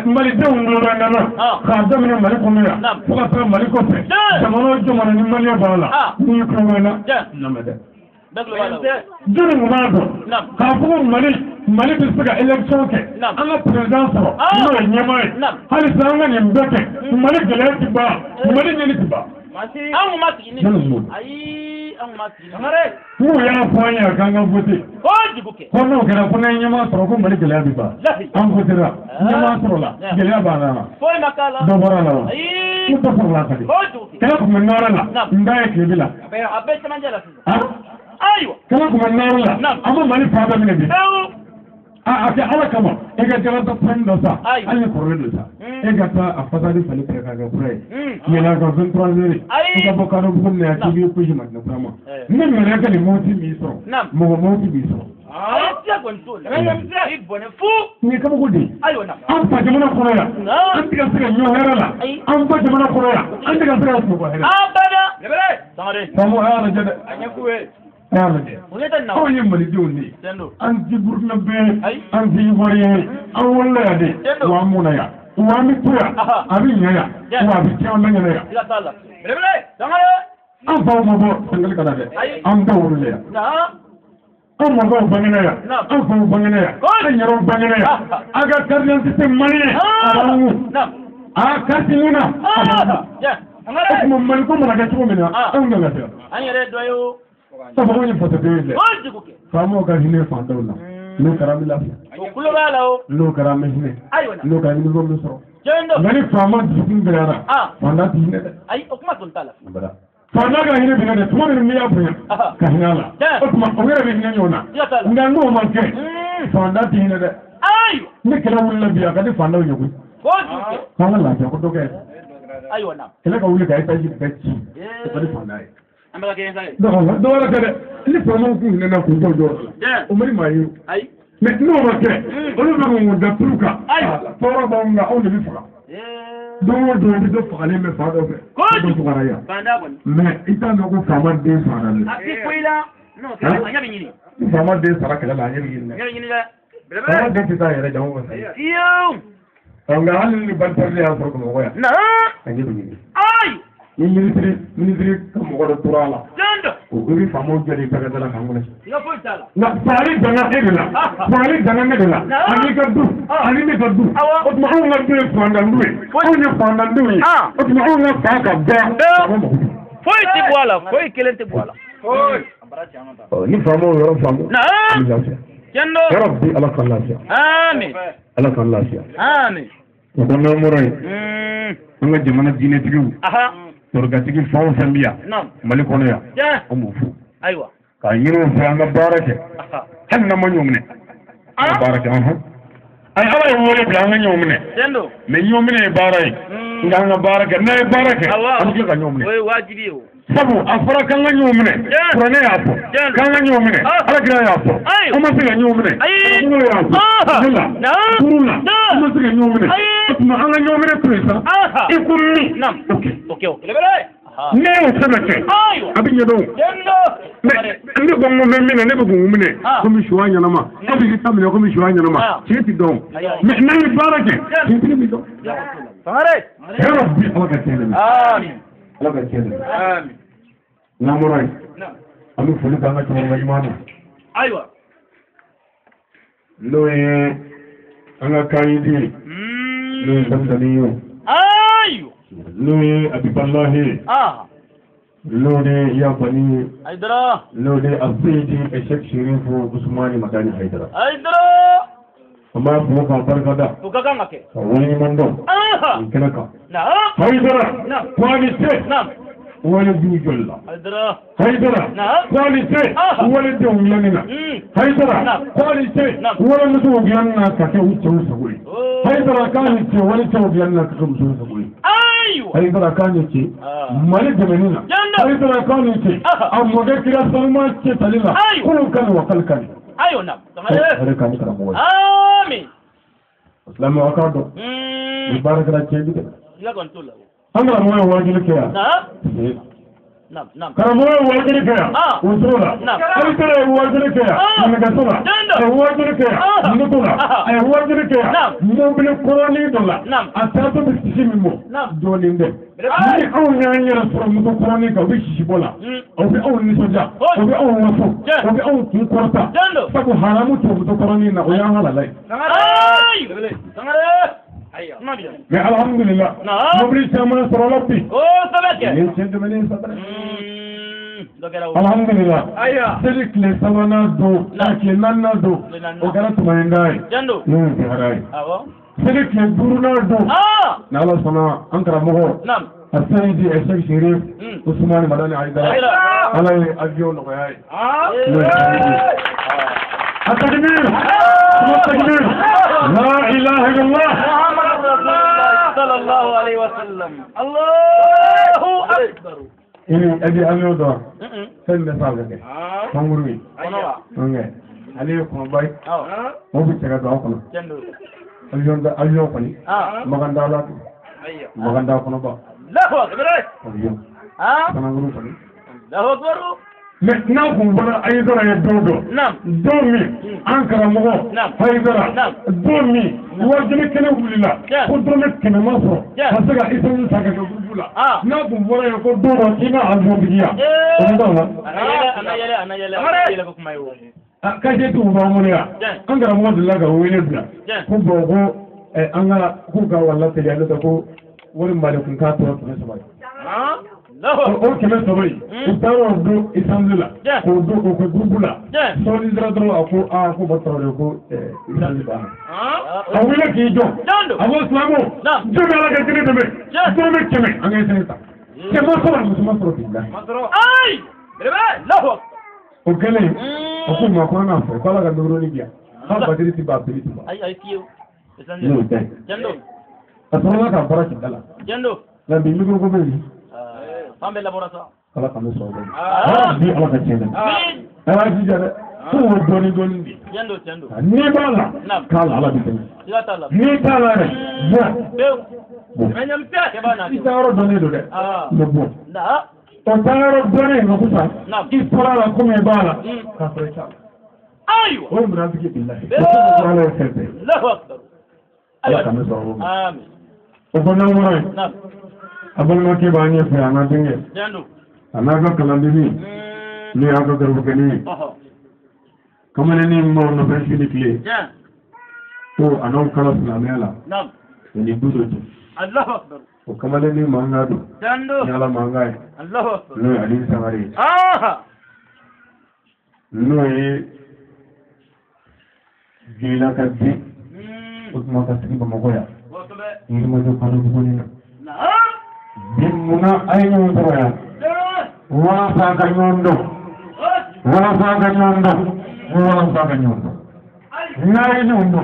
[SPEAKER 1] Mali denw nana nana k'a daminɛ Mali kɔnɔ yan fo ka taa Mali kɔfɛ jamana jamana ni Malien b'a la n'u ye kulonkɛ na lamɛn dɛ. Jɔnni mun b'a dɔn k'a fɔ ko Mali bɛ se ka élection kɛ an ka président sɔrɔ n'o ye ɲɛmaa ye hali sisan an ka nin bɛɛ kɛ Mali gɛlɛya ti ban Mali ɲɛni ti ban.
[SPEAKER 2] An ma sigi ni ayi an ma sigi
[SPEAKER 1] n'u y'a fɔ an ye a k'an ka voter ko n'o kɛra ko n'an ye ɲɛmaa sɔrɔ ko Mali gɛlɛya bi ban an votera ɲɛmaa sɔrɔ la gɛlɛya b'an na dɔ bɔra la wa. Ku ta fo la kadi. Kala ko man nara la. Ndaya ke bila.
[SPEAKER 2] Abe tamanjala. Aywa.
[SPEAKER 1] Kala ko man nara la. Amma mani fada mine bi. Ake ala kama e ka jala ta pando sa. Ali ko redo sa. E ka ta afasa di fali ka ga pray. Yela ga 23 heures. E ka bokaro bu ne ati bi ko jima na prama. Ne me na ka ni moti mi so. Mo moti bi so.
[SPEAKER 2] Tia gontola. Mimi ibone fu.
[SPEAKER 1] Ni kama gudi.
[SPEAKER 2] Aywa na.
[SPEAKER 1] An pa jamana kono ya. An tiga sira nyo hera la. An pa jamana kono ya. An tiga sira ko hera.
[SPEAKER 2] Abada. Lebere. Sangare.
[SPEAKER 1] Samu ala jada.
[SPEAKER 2] Anyakuwe.
[SPEAKER 1] Aw ye mali denw de an ti burkina bɛɛ an ti ivoirien an wolola yan de wa an mun na yan wa an bɛ to yan a bɛ ɲɛ yan wa a bɛ tiɲɛ an bɛ ɲɛna yan an faw ma bɔ sangali ka na dɛ an baw wolola yan an mɔkɛw bangena yan an faw bangena yan an yɛrɛw bangena yan a ka carte d'identité malien a b'an kun a carte ŋuna a b'an kun o tuma mali ko mana kɛ cogo min na anw ka lafiya
[SPEAKER 2] an yɛrɛ dɔ ye o
[SPEAKER 1] sabu ko ye fasoden dɛ faamaw ka hinɛ fantanw na n'o kɛra an bɛ lafiya n'o kɛra an bɛ hinɛ n'o kɛra ɲiniko bɛ sɔrɔ nka ni faama dusukun gɛlɛyara fantan ti hinɛ dɛ fantan ka hinɛ binna dɛ tuma min n'i y'a bonya ka hinɛ a la o tuma o yɛrɛ bɛ hinɛ ɲɔgɔn na nka n'o ma kɛ fantan ti hinɛ dɛ ni kɛlɛ wulila bi a ka di fantanw ye koyi k'an ka lafiya ko dɔ kɛ kɛlɛ ka wuli ka etaji bɛɛ ci o ka di fantan ye. Dɔwɛrɛ tɛ dɛ ni faamaw kun hinɛna k'u jɔ jɔyɔrɔ la o mari maa ye mais n'o ma kɛ olu bɛ mun da turu kan tɔɔrɔ b'anw kan anw de bɛ faga don o don i bɛ to fagalen bɛ fa dɔ fɛ dɔ fagara yan mais i t'a dɔn ko faama den fagara dɛ ni faama den sara kɛlɛ la a ɲɛ bɛ ɲini dɛ faama den tɛ taa yɛrɛ jango ka sa nka hali ni balipɛrɛli y'a sɔrɔ Bamakɔ yan a ɲɛ bɛ ɲini. Ni ministre ka mɔgɔ dɔ tora a la o bɛ faamaw jɔlen bɛɛ ka da la k'an kɔnɔ nka fagali danna e de la fagali danna ne de la ani ka du ani ne ka du o tuma anw ka du ye fantandu ye anw ye fantandenw ye o tuma anw ka fa ka bɛn faama mako bi.
[SPEAKER 2] Foyi tɛ bɔ a la foyi kelen tɛ bɔ a la.
[SPEAKER 1] Ni faamaw yɔrɔ faamu an bɛ lafiya yɔrɔ bi ala k'an lafiya ala k'an lafiya o ko n'an bɔra yen an ka jamana diinɛtigiw sɔrɔgatigi fɛn o fɛn bɛ yan mali kɔnɔ yan an b'o fo k'a ɲini u fɛ an ka baara kɛ hali n'an ma ɲɔgɔn minɛ an ka baara kɛ ala ye wele bila an ka ɲɔgɔn minɛ mais ɲɔgɔn minɛ ye baara ye nka an ka baara kɛ n'a ye baara kɛ an bɛ tila ka ɲɔgɔn minɛ sabu a fɔra k'an ka ɲɔgɔn minɛ kuranɛ y'a fɔ k'an ka ɲɔgɔn minɛ alakira y'a fɔ an ma se ka ɲɔgɔn minɛ kuranɛ y'a fɔ ne la furu la an ma se ka ɲɔgɔn minɛ o tuma an ka ɲɔgɔn minɛ to yen sa i ko min ne y'o sɛbɛn kɛ a bɛ ɲɛdɔn mais ne ko n ko fɛn min na ne bɛ k'o minɛ komi suwa ɲɛnama e bɛ k'i ta minɛ komi suwa ɲɛnama tiɲɛ ti dɔn mais n'an ye baara kɛ tiɲɛ bɛ dɔn hɛrɛ bi ala ka tiɲɛ dɛmɛ ala ka tiɲɛ dɛmɛ n'an bɔra yen an bɛ foli k'an ka cɛkɔrɔba ɲuman na n'o ye an ka kan yidi ye n'o ye denmisɛnnin ye n'o ye abibalahi n'o de yabani n'o de aseyidi eshek sherifu usmani madani haidara an b'a fɔ k'a barikada ka waleɲuman dɔn nin kɛnɛ kan haidara kwani se wale du joli la haidara kwani se wale denw dilanni na haidara kwani se wale musow dilanni na ka kɛ u cɛw sago ye haidara k'a ni cɛ wale cɛw dilanni na ka kɛ musow sago ye haidara k'a ni cɛ mali dɛmɛni na haidara k'a ni cɛ a mɔkɛ kira sanuma cɛ tali la kunun kani wa kali kani hɛrɛ k'ani karamɔgɔ ye silamɛw a k'a dɔn ni baara kɛra cɛ bi dɛ an karamɔgɔ ye wajuli kɛ yan karamɔgɔ ye wajuli kɛ yan o cogo la haidara ye wajuli kɛ yan nɛgɛso la a ye wajuli kɛ yan moto la a ye wajuli kɛ yan mobili kɔrɔnin dɔ la a taatɔ bɛ sisi min bɔ dɔɔnin dɛ ni anw y'an yɛrɛ sɔrɔ moto kɔrɔnin kan u bɛ sisi bɔ la o bɛ anw nisɔndiya o bɛ anw waso o bɛ anw kun kɔrɔta sabu haramu to moto kɔrɔnin na o y'an halala ye mais alhamdulillah mobili caman sɔrɔla bi nin cɛ tɛmɛnen sa dɛ alhamdulillah seli tile sabanan don tile naaninan don o kɛra tumayenda ye n'o ye zihara ye seli tile duurunan don ni ala sɔnna an karamɔgɔ a seyidi Sheikh Sherif Usmani Madani Haidara ala ye avion nɔgɔya ye التكبير التكبير لا إله إلا الله
[SPEAKER 2] محمد رسول الله صلى الله عليه وسلم الله أكبر
[SPEAKER 1] ini adi alio do sen de salga ke mangurwi nge ali ko bay mo bi tega do ko alio ko ni maganda la maganda ko no ba
[SPEAKER 2] Allahu akbar
[SPEAKER 1] mangurwi ko ni
[SPEAKER 2] Allahu akbar
[SPEAKER 1] maintenant ko bona ay do ya do do mi an karamogo haydara do mi wajini kene wulila ko do me kene ma fo parce que isan saga ko bula na ko bona ko do do ina azu biya ko do na
[SPEAKER 2] ana yele ko mayo
[SPEAKER 1] ka je tu ba mo ya an karamogo dilla ga wele bla ko bogo an ga ko ga walla te ya do ko wori male kun ka to to so ba o kɛmɛ sɔrɔ yen u taara o don isanzila k'o don o kɛ gurupu la sɔɔni sera dɔrɔn a ko ko ba tɔrɔ ko isanzi banna a wele k'i jɔ a ko silamɛw jɔn bɛ ala ka kiri dɛmɛ dɔrɔmɛ kɛmɛ an ka isanzi ta cɛman sɔrɔ muso ma sɔrɔ k'i bila o kɛlen a ko maa ko an k'a fɛ ko ala ka dɔrɔni di yan k'a batiri ti ban a biri ti ban n'o tɛ a sɔrɔla ka baara k'i da la nka bi mikoro ko bɛ yen
[SPEAKER 2] Sampai laboratoire.
[SPEAKER 1] Ala kami soalnya. Di ala kecil. Ala jijar. Tuh doni.
[SPEAKER 2] Jando.
[SPEAKER 1] Ni bala. Kala ala bikin. Ni kala re. Bo.
[SPEAKER 2] Menyam pia ke bana.
[SPEAKER 1] Kita orang doni dulu deh. Bo.
[SPEAKER 2] Nah.
[SPEAKER 1] Orang doni nggak bisa. Ispora la kome bala. Kafrecha.
[SPEAKER 2] Ayo.
[SPEAKER 1] Oh berarti kita. Ala kecil.
[SPEAKER 2] Allahu akbar.
[SPEAKER 1] Ala kami soalnya.
[SPEAKER 2] Amin.
[SPEAKER 1] Okona mulai. Nah. Abang nak kibanya fiana tinggal.
[SPEAKER 2] Jangan.
[SPEAKER 1] Anak kalan dini. Ni aku kerja ni. Kamu ni mau nak pergi ni.
[SPEAKER 2] Jangan.
[SPEAKER 1] Oh, anak kalas namela.
[SPEAKER 2] Nam.
[SPEAKER 1] Ini dulu tu.
[SPEAKER 2] Allahu akbar.
[SPEAKER 1] Oh, kamu ni mangga tu.
[SPEAKER 2] Jangan.
[SPEAKER 1] Nyala mangga.
[SPEAKER 2] Allahu akbar.
[SPEAKER 1] Lu ada sehari. Lu gila kerja. Utama kasih pemogoya. Ini macam kalau begini.
[SPEAKER 2] Nah.
[SPEAKER 1] Dimana ayo nyonya, wasa kanyondo, naik nyondo,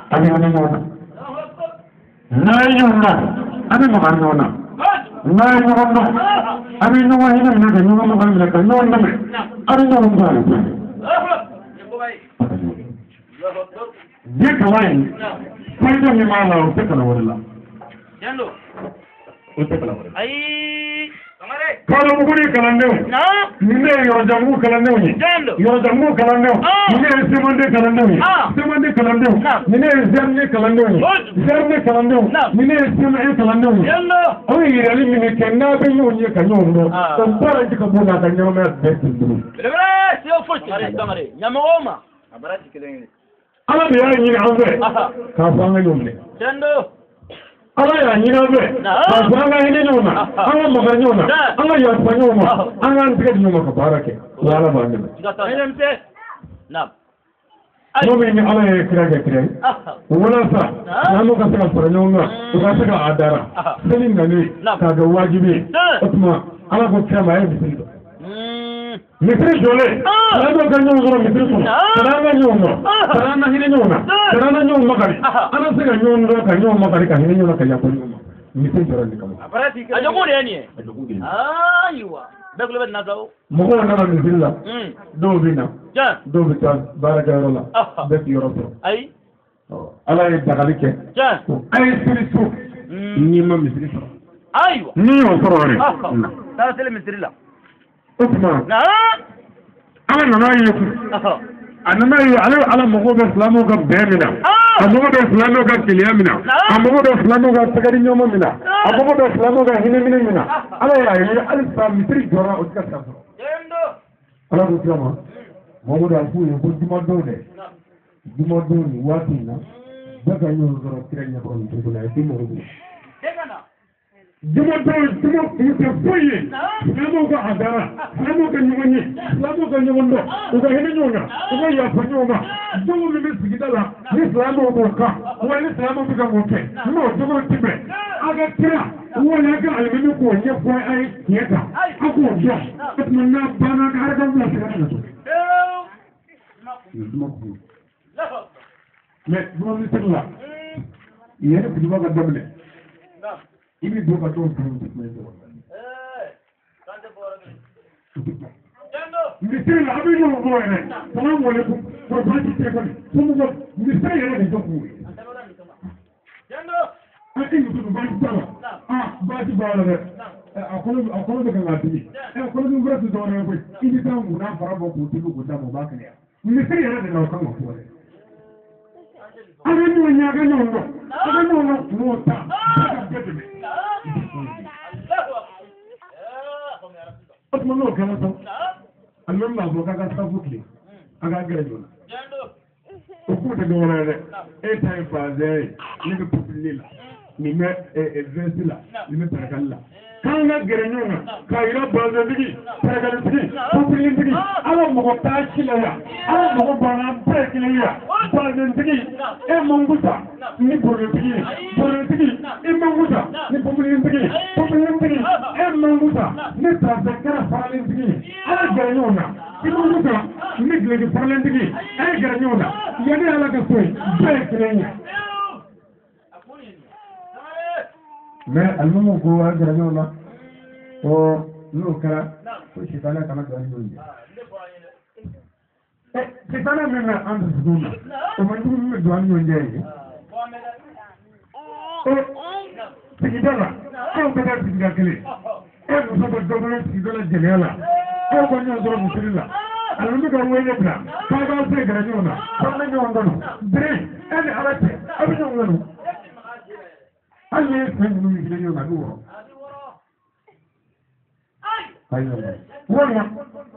[SPEAKER 1] ada mana nyondo, naik nyondo, ada mana nyondo, naik nyondo, ada nyondo ini mana nyondo bukan mereka nyondo, ada nyondo apa? Dia kawan, macam ni malah untuk kalau orang.
[SPEAKER 2] Jangan. Ay,
[SPEAKER 1] kalau mukuli kalandew, ni yojamu kalandew ni, yojamu kalandew, ni semande kalandew ni, semande kalandew, ni zemne kalandew ni, zemne kalandew, ni semne kalandew ni. Oh iya, ni ni kenna be yoni kanyondo, tambara jikabuna kanyoma betu.
[SPEAKER 2] Bere, sio futi. Mare, nyamoma. Abarati kelenge.
[SPEAKER 1] Ala biya ni ambe. Ka fanga yomne.
[SPEAKER 2] Tendo.
[SPEAKER 1] Ala ya nyina be bazanga hene nyoma ala maganyoma ala ya panyoma ala ntike nyoma ka barake wala bangela
[SPEAKER 2] NMT nam
[SPEAKER 1] no me ala ya kira wala sa namu ka saka faranyoma ka saka adara selin ngani ka ga wajibi otma ala ko kama ya bisin Misri jole, kalau ganyo ngoro misri tu, karena hini nyona, karena nyona makari, anak saya ganyo makari kahini nyona kaya pun misri jole ni kamu.
[SPEAKER 2] Ajo kule ni? Ajo kule. Aywa, dah kule benar kau.
[SPEAKER 1] Mohon nama misri lah. Dua bina. Dua bina barakah Allah. Beti orang.
[SPEAKER 2] Ay.
[SPEAKER 1] Allah yang takali ke. Ay misri tu. Ni mah misri tu.
[SPEAKER 2] Aywa.
[SPEAKER 1] Ni orang ni.
[SPEAKER 2] Tahu sila misri lah.
[SPEAKER 1] Usman. Ana nana yi ala mɔgɔw bɛ silamɛw ka bɛn min na a mɔgɔw bɛ silamɛw ka keleya min na a mɔgɔw bɛ silamɛw ka tɛgɛdi ɲɔgɔn min na a mɔgɔw bɛ silamɛw ka hinɛ minɛ min na ala y'a ye halisa misiri jɔra o tɛ ka sira sɔrɔ ala ko kira ma Muhammadu a f'u ye ko jumadon dɛ jumadon nin waati in na bɛɛ ka ɲɔgɔn sɔrɔ kira ɲɛkɔrɔ nin cogo la i tɛ mɔgɔ bolo Dumo foye Islamo ka adara Islamo ka nyonye Islamo ka nyondo uga hene nyonga uga ya fanyoma dumo mi sigidala ni Islamo ko ka wala Islamo bi ka ngoke no dumo tibe aga tira wala ga alminu ko nye ko ai yeta ako jo atmanna bana ka harga mu sigana dumo ko mais dumo mi sigla yene ko dumo ka domle Ini dua kata Misteri la abi no bo ene. Salamu alaikum. Ko ba ti te ko. Ko mo misteri ene de ko. Jando. Ati mu ba ti tala. Ba ti ba la. Akolo de kan ati. Akolo de ngura do na ko. Ini ta mu na fara bo ko ti ko da mo ba kan ya. Misteri ene de na kan mo ko. Aga no nya ga no no. Aga no no mo ta. Otmano kana sa almem ma bo kaga sa fukli aga grajo o ko de gona de e time fa de ni ko pulila ni me e vesila ni me tarakalla kanga grajo na kaira bazo digi tarakalla digi pulin digi ala mo ko tashila ya ala mo ko bana prekila ya bazo digi e monguta ni boro digi e monguta ni pulin digi e monguta ni tazakara faralin digi ala grajo na e monguta ni glegi faralin digi e grajo na yani ala ka soy prekila mais almumu ko wa grajo na o no kara ko shitana kana da ni shitana men and zuma o man dum me do an yonde o sigidala ko ko da sigidala kele e mo so do do sigidala jenela ko ko nyo do musirila almumu ko wele bra ka ga se grajo na ko na nyo ngono bre en alate abinyo ngono aye fengu mi grajo na duo Wọ́n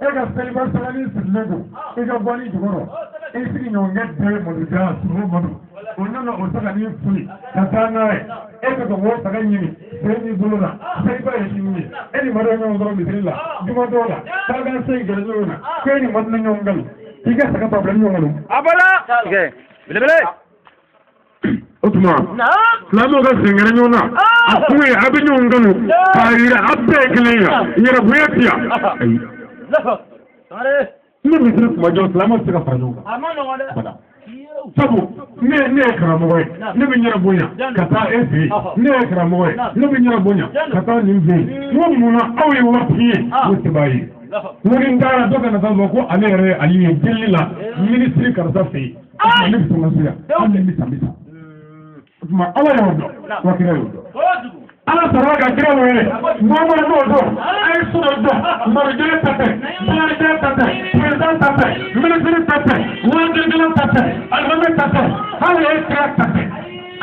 [SPEAKER 1] ẹ̀ka sẹ́lẹ̀bá sẹ́lẹ̀ ní ìsìnlẹ́gùn ẹ̀ka bọ́ ní ìjọ̀rọ̀ ẹ̀sì ìyọ̀ngẹ́ bẹ̀rẹ̀ mọ̀lùdá àtúrò mọ̀lù onínà òṣàkà ní ìfúnni kàtà náà ẹ̀ka tó wọ́n sàkà yìí sẹ́yìn ìgbólóra sẹ́yìnbá ẹ̀ṣì yìí ẹni mọ̀rọ̀ ẹ̀yọ̀ ọ̀dọ́rọ̀ mìtìrìlá jùmọ̀dọ́ọ̀lá káàkà sẹ́yìn gẹ̀rẹ́sọ̀rọ̀ kẹ́ni mọ̀tún ẹ̀yọ̀ ọ̀ngàlù ìgá sàkà pàbẹ̀rẹ̀ ẹ̀yọ̀ ọ̀ngàlù. abala bẹ̀lẹ̀bẹ̀lẹ̀ Otuma Lamo ga singere nyona akuwe abinyo ngano kaira abbe kleya yera buyetiya ni misri kuma jo lamo sika farno amano wala sabu ne kramoy ne binyara bunya kata efi ne kramoy ne binyara bunya kata nimbe mumuna awi wapiye mutibai woni ndara doga na zambo ko alere aliye jellila ministry karta fe ni tumasiya ni mitambita ma ala yodo wakira yodo ala saraga kira wele mama yodo ay sudo marje tate president tate ministry tate wajin tate almame tate ala ekra tate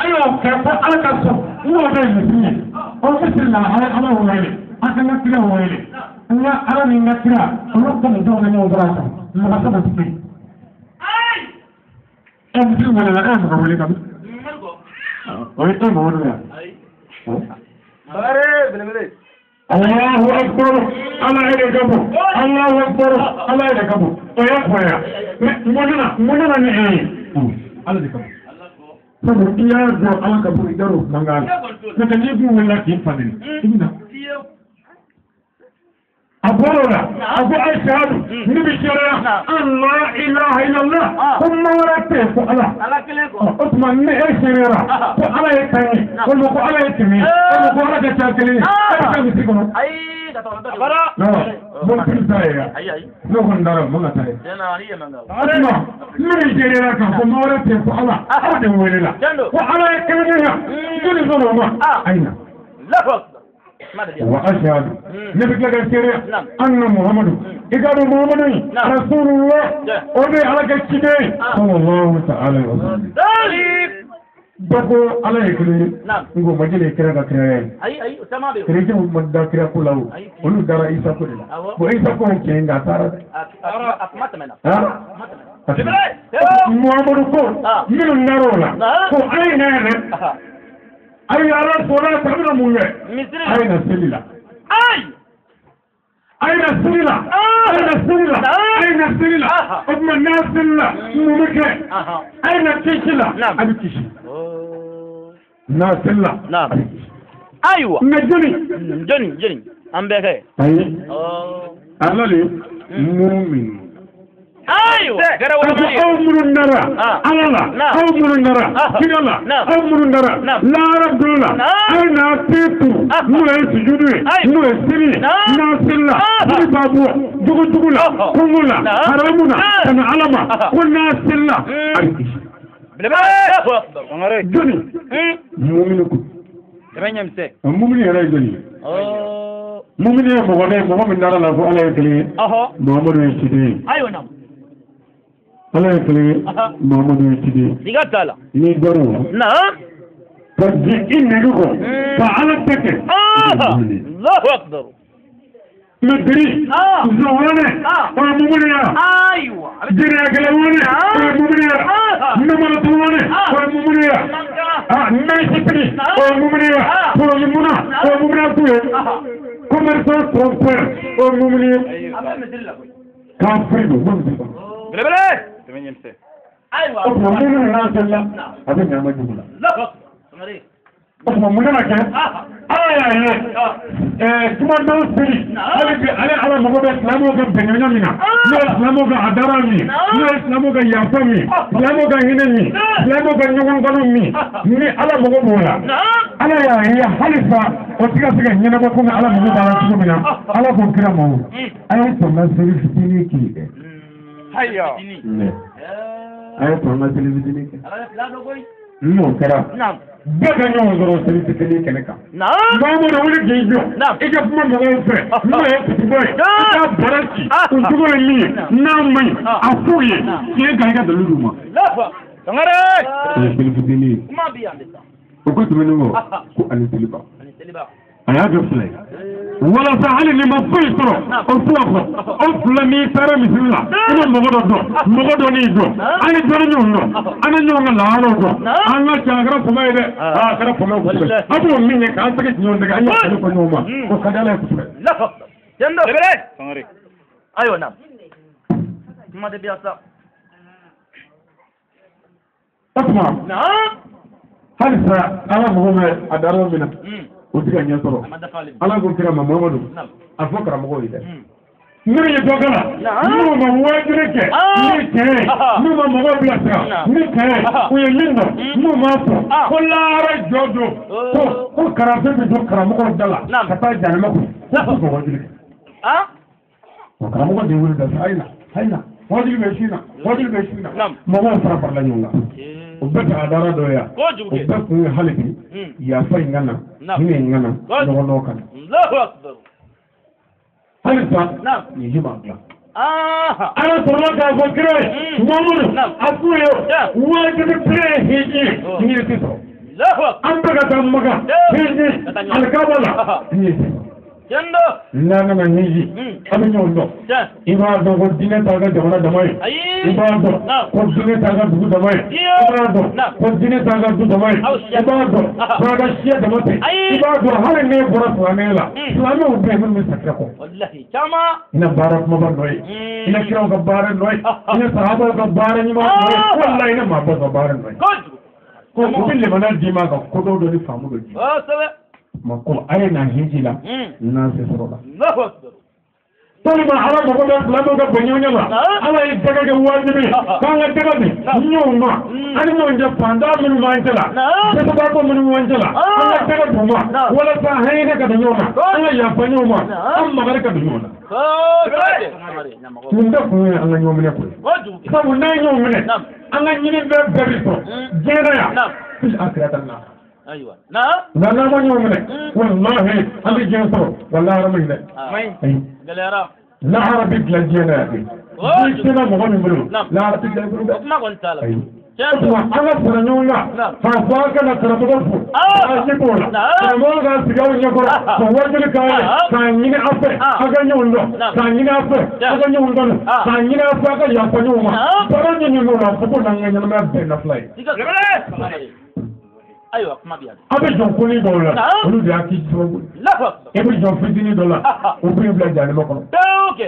[SPEAKER 1] ayo kepo ala kaso wodo ni o bisilla ala wele akana kira wele nga ala ni ngakira ono ko do na nyo brasa ma sa ba tike ay en bi wala na en ko wele kam Oye, ¿cómo no? Allahu Akbar, Allah ya gabu. Allahu Akbar, Allah ya gabu. Oya koya. Mona ni Allah ya gabu. Sabu iya do Allah gabu idaro mangal. Naka ni bu wala ki fadil. Ibna. Abora, Abu Aishadu, Nabi Shara, Allah ilaha illallah, kuma warate ko Allah. Allah kile ko. Osman ne Shara, ko Allah ya tani, ko Allah ya tani, ko Allah ya takili. Ka bi sikono. Ai, da to bara. No, bon tsaya. Ai. No gondara mun ta. Jana ni manga. Osman, ne Shara ka ko warate ko Allah. Allah da wala. Ko Allah ya tani. Dole zo ma. Aina. Lafaz. وأشهد نبيك الكريم أن محمد إذا محمد رسول الله أولي على كتشبه صلى الله تعالى وسلم بقول على يكلي نقول مجلس كذا كذا أي سما بيو كريجي مدة كذا كلاو ولو دارا إيسا كله وإيسا كون كينغا تارا ما تمنا محمد كون من النارولا كون أي نهر ay ala sola tabina munge ay na selila ay na selila ay na selila obma nasilla mumke ay na kishila abi kishi nasilla
[SPEAKER 2] aywa joni ambeke
[SPEAKER 1] ay alali mu'min
[SPEAKER 2] aywa
[SPEAKER 1] aw munun nara alala aw munun nara kidala aw munun nara la rabdula ay na tetu mu ay sujudu mu ay siri na silla ni babu dugula kumula haramuna kana alama kunna silla
[SPEAKER 2] bele
[SPEAKER 1] joni mu'minu ko
[SPEAKER 2] renyamse
[SPEAKER 1] mu'minu yara joni mu'minu mo wone mo min dara la ko ala kele muhammadu yidi
[SPEAKER 2] aywa nam
[SPEAKER 1] ala kele muhammadu yidi
[SPEAKER 2] diga tala
[SPEAKER 1] ni goro
[SPEAKER 2] na
[SPEAKER 1] taji inni ko fa ala take
[SPEAKER 2] Allahu akbar
[SPEAKER 1] medri zuwane wa mu'minu ya
[SPEAKER 2] aywa
[SPEAKER 1] jira kele wone wa mu'minu ya namara tuwane wa mu'minu ya naisipini wa mu'minu ya wa mumuna wa mumuna tuwe commerçant trompeur wa mu'minu kafir
[SPEAKER 2] bele temenyemse aywa
[SPEAKER 1] mu'minu na salla abin ya majibula Osman muna ke tuma don siri ale ala mɔgɔ bɛ silamɛw ka bɛnɲɔgɔnya min na n'o ye silamɛw ka adara min n'o ye silamɛw ka yafa min silamɛw ka hinɛ min silamɛw ka ɲɔgɔn kanu min ni ala mɔgɔ b'o la ala y'a ye halisa o ti ka se ka ɲɛnabɔ komi ala mɔgɔ b'a la cogo min na ala k'o kira ma o a ye tɔnka seli fitinin k'i kɛ a ye tɔnka seli fitinin kɛ n'o kɛra bɛɛ ka ɲɔgɔn sɔrɔ seli fitinin kɛnɛ kan mamudu wuli k'i jɔ i ka kuma mɔgɔw fɛ n'o ye kutuba ye i ka bara ci o cogo ye min ye n'a ma ɲi a f'u ye tiɲɛ kan i ka dalilu d'u ma o ye seli fitinin ye o ko tɛmɛnen kɔ ko ani seliba a y'a kɛ fila ye walasa hali ni ma foyi sɔrɔ o fila fɔ o fila n'i taara misiri la i bɛ mɔgɔ dɔ dɔn mɔgɔ dɔ n'i dɔn an ye dɔnni ɲɔgɔn dɔn an ye ɲɔgɔn ka laharaw dɔn an ka ca a kɛra fama ye dɛ a kɛra fama ye kosɛbɛ a b'o min ye k'an tɛgɛ ci ɲɔgɔn tɛgɛ an y'o kɛlɛ fɔ ɲɔgɔn ma o ka di ala ye kosɛbɛ.
[SPEAKER 2] ayiwa na kuma de bi asa
[SPEAKER 1] o tuma halisa ala mɔgɔ bɛ a dara min na o ti ka ɲɛ sɔrɔ ala ko kira ma mamadu a fɔ karamɔgɔw ye dɛ n'u ye dɔ kala n'u ma wajibi kɛ ni tiɲɛ n'u ma mɔgɔw bilasira ni tiɲɛ u ye min dɔn n'u m'a fɔ ko laara jɔ don ko karamɔgɔ bɛ jɔ karamɔgɔw da la ka taa janama kɔnɔ ko fɔ wajibi kɛ o karamɔgɔ de wele dɛ ayi na wajibi bɛ sin na mɔgɔw fara farala ɲɔgɔn kan o bɛɛ ta a dara dɔ yan o bɛɛ kun ye hali bi yafa in ka na hinɛ in ka na ɲɔgɔn dɔw ka na halisa nin ji b'a dilan ala sɔrɔla k'a fɔ kira ye mamadu a f'u ye wajibi bɛɛ ye hiji ni ye ti sɔrɔ an bɛ ka taa maga hiji alikaba la ni ye ti sɔrɔ n'a nana hiji a bɛ ɲɔgɔn dɔn i b'a dɔn ko diinɛ t'a ka jamana dama ye i b'a dɔn ko diinɛ t'a ka dugu dama ye i b'a dɔn ko diinɛ t'a ka du dama ye i b'a dɔn ko a ka siya dama tɛ i b'a dɔn hali n'e bɔra silamɛya la silamɛw bɛ yen minnu bɛ sakira kɔ i na baara kumaba dɔ ye i na kiraw ka baara dɔ ye i na sahabaw ka baara ɲuman dɔ ye walahi i na maa bɔ ka baara dɔ ye ko u bɛ lemana d'i ma ka ko dɔw dɔ ni faamu dɔ di ma ko a ye na hiji la n'an se sɔrɔ la tolima ala mɔgɔ bɛ silamɛw ka bɛnɲɔgɔnya la ala ye dɛgɛ kɛ wajibi k'an ka dɛgɛ min ɲɔgɔn ma ani ɲɔgɔn cɛ fantan minnu b'an cɛ la dɛsɛbaatɔ minnu b'an cɛ la an ka dɛgɛ d'u ma walasa hinɛ ka don ɲɔgɔn na an ka yafa ɲɔgɔn ma an magari ka don ɲɔgɔn na nin bɛɛ kun ye an ka ɲɔgɔn minɛ ko ye sabu n'an ye ɲɔgɔn minɛ an ka ɲini bɛɛ bɛɛ bi sɔrɔ diɲɛ na yan fili an kɛra tan na nka n'an ma ɲɔgɔn minɛ walahi an bɛ diɲɛ sɔrɔ walahi an ma ɲinɛ lahara bɛ dilan diɲɛ na yan n'i sera mɔgɔ min bolo lahara tɛ dilan i bolo dɛ ayi o tuma an ka fara ɲɔgɔn kan k'a fɔ an kana karamɔgɔ fo k'a ɲɛbɔ o la karamɔgɔ ka sigi aw ɲɛkɔrɔ ka wajuli k'a ye k'a ɲini aw fɛ aw ka ɲɔgɔn dɔn k'a ɲini aw fɛ aw ka ɲɔgɔn dɔn k'a ɲini aw fɛ aw ka yafa ɲɔgɔn ma baara ɲini n'o la fo ko n'an ka ɲɛnamaya bɛɛ na fila ye
[SPEAKER 2] ayiwa kuma bi yan
[SPEAKER 1] a bɛ jɔn koni dɔw la olu de y'a k'i sababu e bɛ jɔn fitinin dɔ la o b'i bila jahannama kɔnɔ
[SPEAKER 2] ok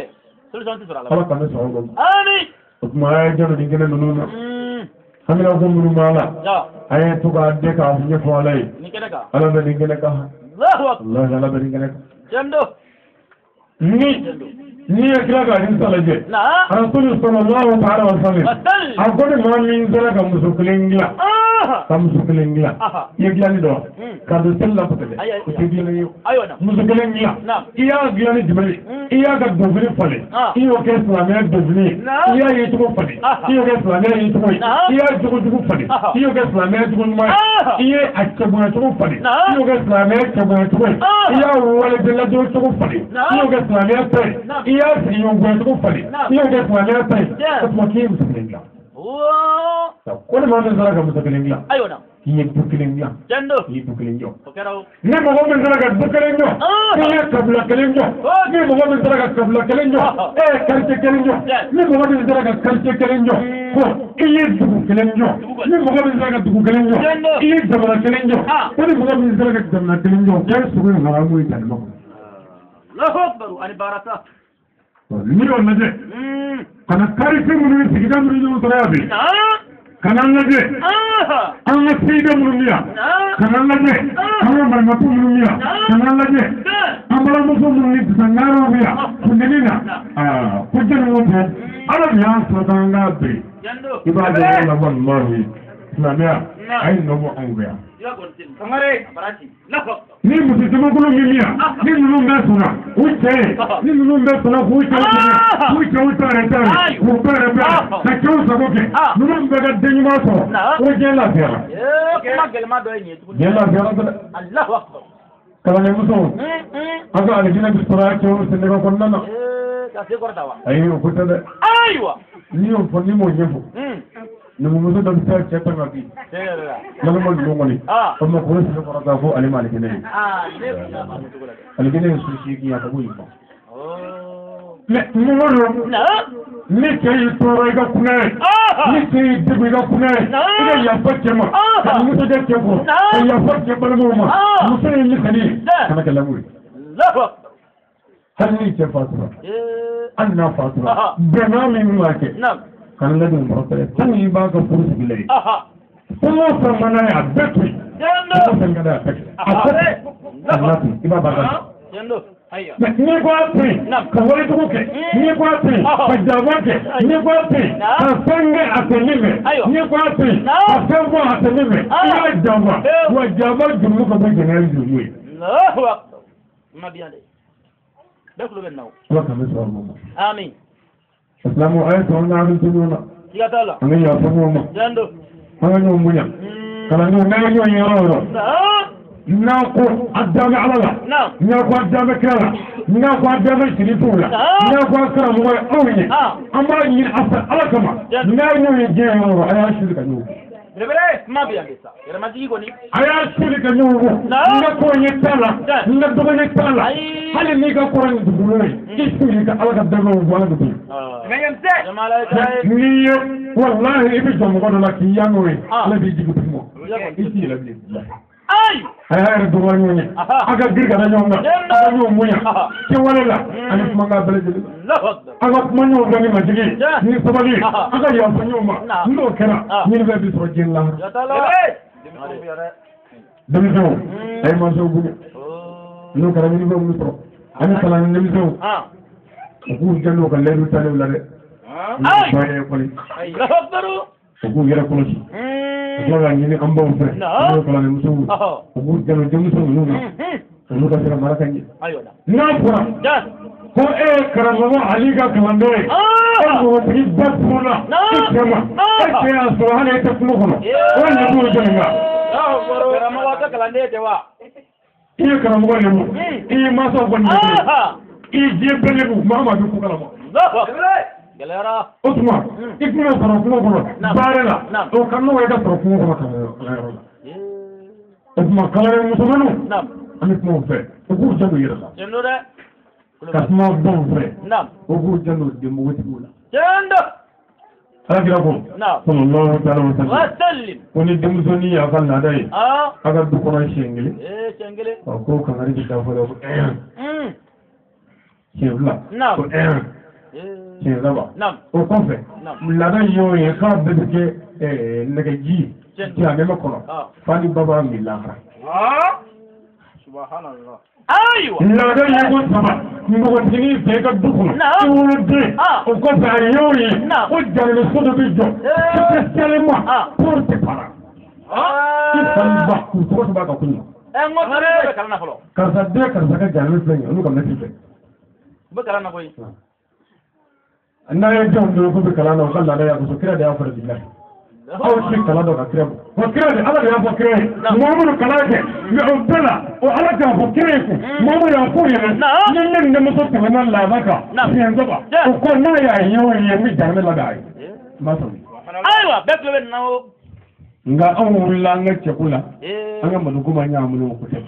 [SPEAKER 2] solution tɛ sɔrɔ a la
[SPEAKER 1] ala k'an bɛ sɔn o ma
[SPEAKER 2] ami
[SPEAKER 1] o tuma a ye jɔn nin kɛnɛ ninnu na an bɛna ko minnu b'a la a ye to k'a den k'a ɲɛfɔ ala ye
[SPEAKER 2] nin kɛnɛ kan
[SPEAKER 1] ala bɛ nin kɛnɛ kan walahi ala bɛ nin kɛnɛ kan
[SPEAKER 2] jendo
[SPEAKER 1] ni ye kira ka hadisa lajɛ rasulu sallallahu ta'ala wa sallam a ko ni maa min sera ka muso kelen dilan ka muso kelen dilan i ye dilanni dɔn ka don seli la kosɛbɛ o tɛ dilanni ye muso kelen dilan i y'a dilan ni jumɛn ye i y'a ka dɔnkili falen i y'o kɛ silamɛya dɔnkili ye i y'a ye cogo falen i y'o kɛ silamɛya ye cogo ye i y'a jogo jugu falen i y'o kɛ silamɛya jugu ɲuman ye i ye a cɛbonya cogo falen i y'o kɛ silamɛya cɛbonya cogo ye i y'a waledenladon cogo falen i y'o kɛ silamɛya ta ye i y'a sigi ɲɔgɔn cogo falen i y'o kɛ silamɛya ta ye o tuma k'i ye muso kelen dilan ko ne maa min sera ka muso kelen dilan k'i ye du kelen dilan k'i ye du kelen jɔ ni mɔgɔ min sera ka du kelen jɔ k'i ye kabila kelen jɔ ni mɔgɔ min sera ka kabila kelen jɔ e ye quartier kelen jɔ ni mɔgɔ min sera ka quartier kelen jɔ ko i ye dugu kelen jɔ ni mɔgɔ min sera ka dugu kelen jɔ i ye jamana kelen jɔ ko ni mɔgɔ min sera ka jamana kelen jɔ k'e sogo in haramu ye jahannama kɔnɔ. Ni y'o lajɛ ka na quartier minnu ni sigida minnu ɲɔgɔn sɔrɔ yan bi ka n'an lajɛ an ka sigida minnu bɛ yan ka n'an lajɛ an ka marimatu minnu bɛ yan ka n'an lajɛ an balimamuso minnu ni dusangaraw bɛ yan funteni na ko jɛnni o tɛ ala de y'an sɔrɔ k'an k'a bɛn i b'a dɔn o la walahi silamɛya a ye nɔ bɔ anw fɛ yan. ni muso camankolon min bɛ yan ni ninnu bɛ sɔnna u cɛ ye ni ninnu bɛ sɔnna k'u cɛw dɛmɛ k'u cɛw tare tare k'u bɛrɛ bɛrɛ ka cɛw sago kɛ ninnu bɛɛ ka den ɲuman sɔrɔ o diɲɛ lafiyara. diɲɛ lafiyara dɛ. kalandenmusow an ka alijinɛ bɛ sɔrɔ a cɛw sɛnɛgɛ kɔnɔna na. ayi o ko tɛ dɛ. n'i y'o fɔ n'i m'o ɲɛfɔ. Numuso dɔ bɛ se cɛ tanga bi nalama ninnu kɔni o ma k'o sigi kɔrɔ k'a fɔ ale ma alijinɛ ye alijinɛ ye su seegin a ka bɔ yen ma mais mɔgɔ dɔ ni cɛ y'i tɔɔrɔ i ka kunɛ ye ni cɛ y'i degun i ka kunɛ ye i ka yafa cɛ ma ka nisɔndiya cɛ kɔrɔ ka yafa cɛ balimaw ma muso ye misali ye kana kɛ lamɔ ye hali ni cɛ fatura hali n'a fatura bɛnkan min b'a kɛ kan ladin mɔgɔ tun i b'a ka furu sigi la ye fɛn o fɛn mana ye a bɛɛ to yen fɛn o fɛn ka d'a ye a bɛɛ a nana to i b'a ba ka mais n'i ko a to yen ka walejugu kɛ n'i ko a to yen ka janfa kɛ n'i ko a to yen ka fɛn kɛ a tɛ min fɛ n'i ko a to yen ka fɛn fɔ a tɛ min fɛ i y'a janfa wa janfa juru ka bɔ jɛnɛya juru ye. ala ka ne sɔrɔ ma.
[SPEAKER 2] Amin.
[SPEAKER 1] Islamu a ye sɔrɔ ɲagami tunu na. an ka yafa ɲɔgɔn ma. an ka ɲɔgɔn bonya. kalandenw n'an ka ɲɔgɔn ye yɔrɔ o yɔrɔ. n'a ko a dan bɛ ala la. n'a ko a dan bɛ kira la. n'a ko a dan bɛ sirifuw la. n'a ko a karamɔgɔ ye anw ye. an b'a ɲini a fɛ ala kama. n'a ye ɲɔgɔn ye diɲɛ yɔrɔ o yɔrɔ a y'a siri ka ɲɔgɔn. a y'a siri ka ɲɔgɔn kɔ. n ka kɔrɔ ye t'a la. n ka dɔgɔ ye t'a la. hali n'i ka kɔrɔ ye dugukolo ye. i siri ka ala ka dɛmɛw bɔ ala de bolo. n'i ye walahi i bɛ jɔ mɔgɔ dɔ la k'i yan n'o ye ala b'i jigi duguma i t'i yɛlɛ bilen. a y'a yɛrɛ dɔgɔya ɲɔgɔn ye a ka giri kana ɲɔgɔn kan a ka ɲɔgɔn bonya kɛwale la ani kumakan bɛɛ lajɛlen a ka kuma ɲɔgɔn bɛɛ ni majigi ni sabali a ka yafa ɲɔgɔn ma n'o kɛra ɲini bɛɛ bi sɔrɔ diɲɛ la. denmisɛnw a ye mansaw bonya n'o kɛra ɲini bɛɛ b'u sɔrɔ ani kalan denmisɛnw u k'u janto u ka layidu talew la dɛ. u k'u yɛrɛ kɔlɔsi ka tila k'a ɲini an baw fɛ n'o kalanni musow u k'u janto denmisɛnw ninnu na olu ka se ka mara ka ɲɛ. n'a fɔra ko e ye karamɔgɔ Ali ka kalanden ye e mɔgɔtigi bɛɛ fununa i cɛ ma e cɛ y'a sɔrɔ hali e tɛ kungo kɔnɔ o ye ɲɛmɔgɔ jɔlen kan. i ye karamɔgɔ ɲɛmɔ i ye mansaw fɔ ɲɛmɔ i ye diɲɛ bɛɛ ɲɛmɔ Mahamadu ko kalama. o tuma i tun bɛ sɔrɔ kungo kɔnɔ baara la o ka nɔgɔ i ka sɔrɔ kungo kɔnɔ kalanyɔrɔ la. o tuma kalanden musomanninw an bɛ kuma u fɛ u k'u janto u yɛrɛ la ka kuma baw fɛ u k'u janto denbogotigiw la. Alakirako. Sallallahu alaihi wasallam. Ko ni denmisɛnnin y'a ka laada ye. A ka du kɔnɔ siɲɛ kelen.
[SPEAKER 2] Siɲɛ kelen.
[SPEAKER 1] Ko kangari bɛ taa fɔ la ko siɲɛ fila. Ko siɲɛ saba. O kɔfɛ laada in y'o ye k'a bɛɛ bɛ kɛ nɛgɛji jiranɛmɛ kɔnɔ f'a ni ba b'a min lahara.
[SPEAKER 2] Subhanallah.
[SPEAKER 1] Laada in ye ko saba npogotiginin fɛ ka du kɔnɔ i woloden o kɔfɛ a y'o ye ko jaraso dɔ bɛ jɔ spécialement pour tes parents. I fa ni ba k'u tɔgɔ sɛbɛn a ka kun na. Karisa den karisa ka jarabi filɛ nin ye olu ka mɛtiri fɛ.
[SPEAKER 2] U bɛ kalan na koyi.
[SPEAKER 1] N'a ye jɔnw dɔrɔn k'u bɛ kalan na u ka laada y'a sɔrɔ kira de y'a fara bilahi. Aw si kalan dɔ ka kira bɔ. Wa kira de Ala de y'a fɔ kira ye. Muhamadu kalan kɛ mais o bɛɛ la o Ala k'a fɔ kira ye ko Muhamadu y'a fɔ yɛrɛ ni ne ni denmuso tɛmɛna laada kan siɲɛ saba o ko n'a y'a ye o ye n bɛ jarabi la d'a ye. N b'a sɔrɔ.
[SPEAKER 2] Ayiwa bɛɛ tulo bɛ nin na o.
[SPEAKER 1] Nka anw wulila an ka cɛko la an ka Madogo ma ɲɛ an bolo o ko tɛ.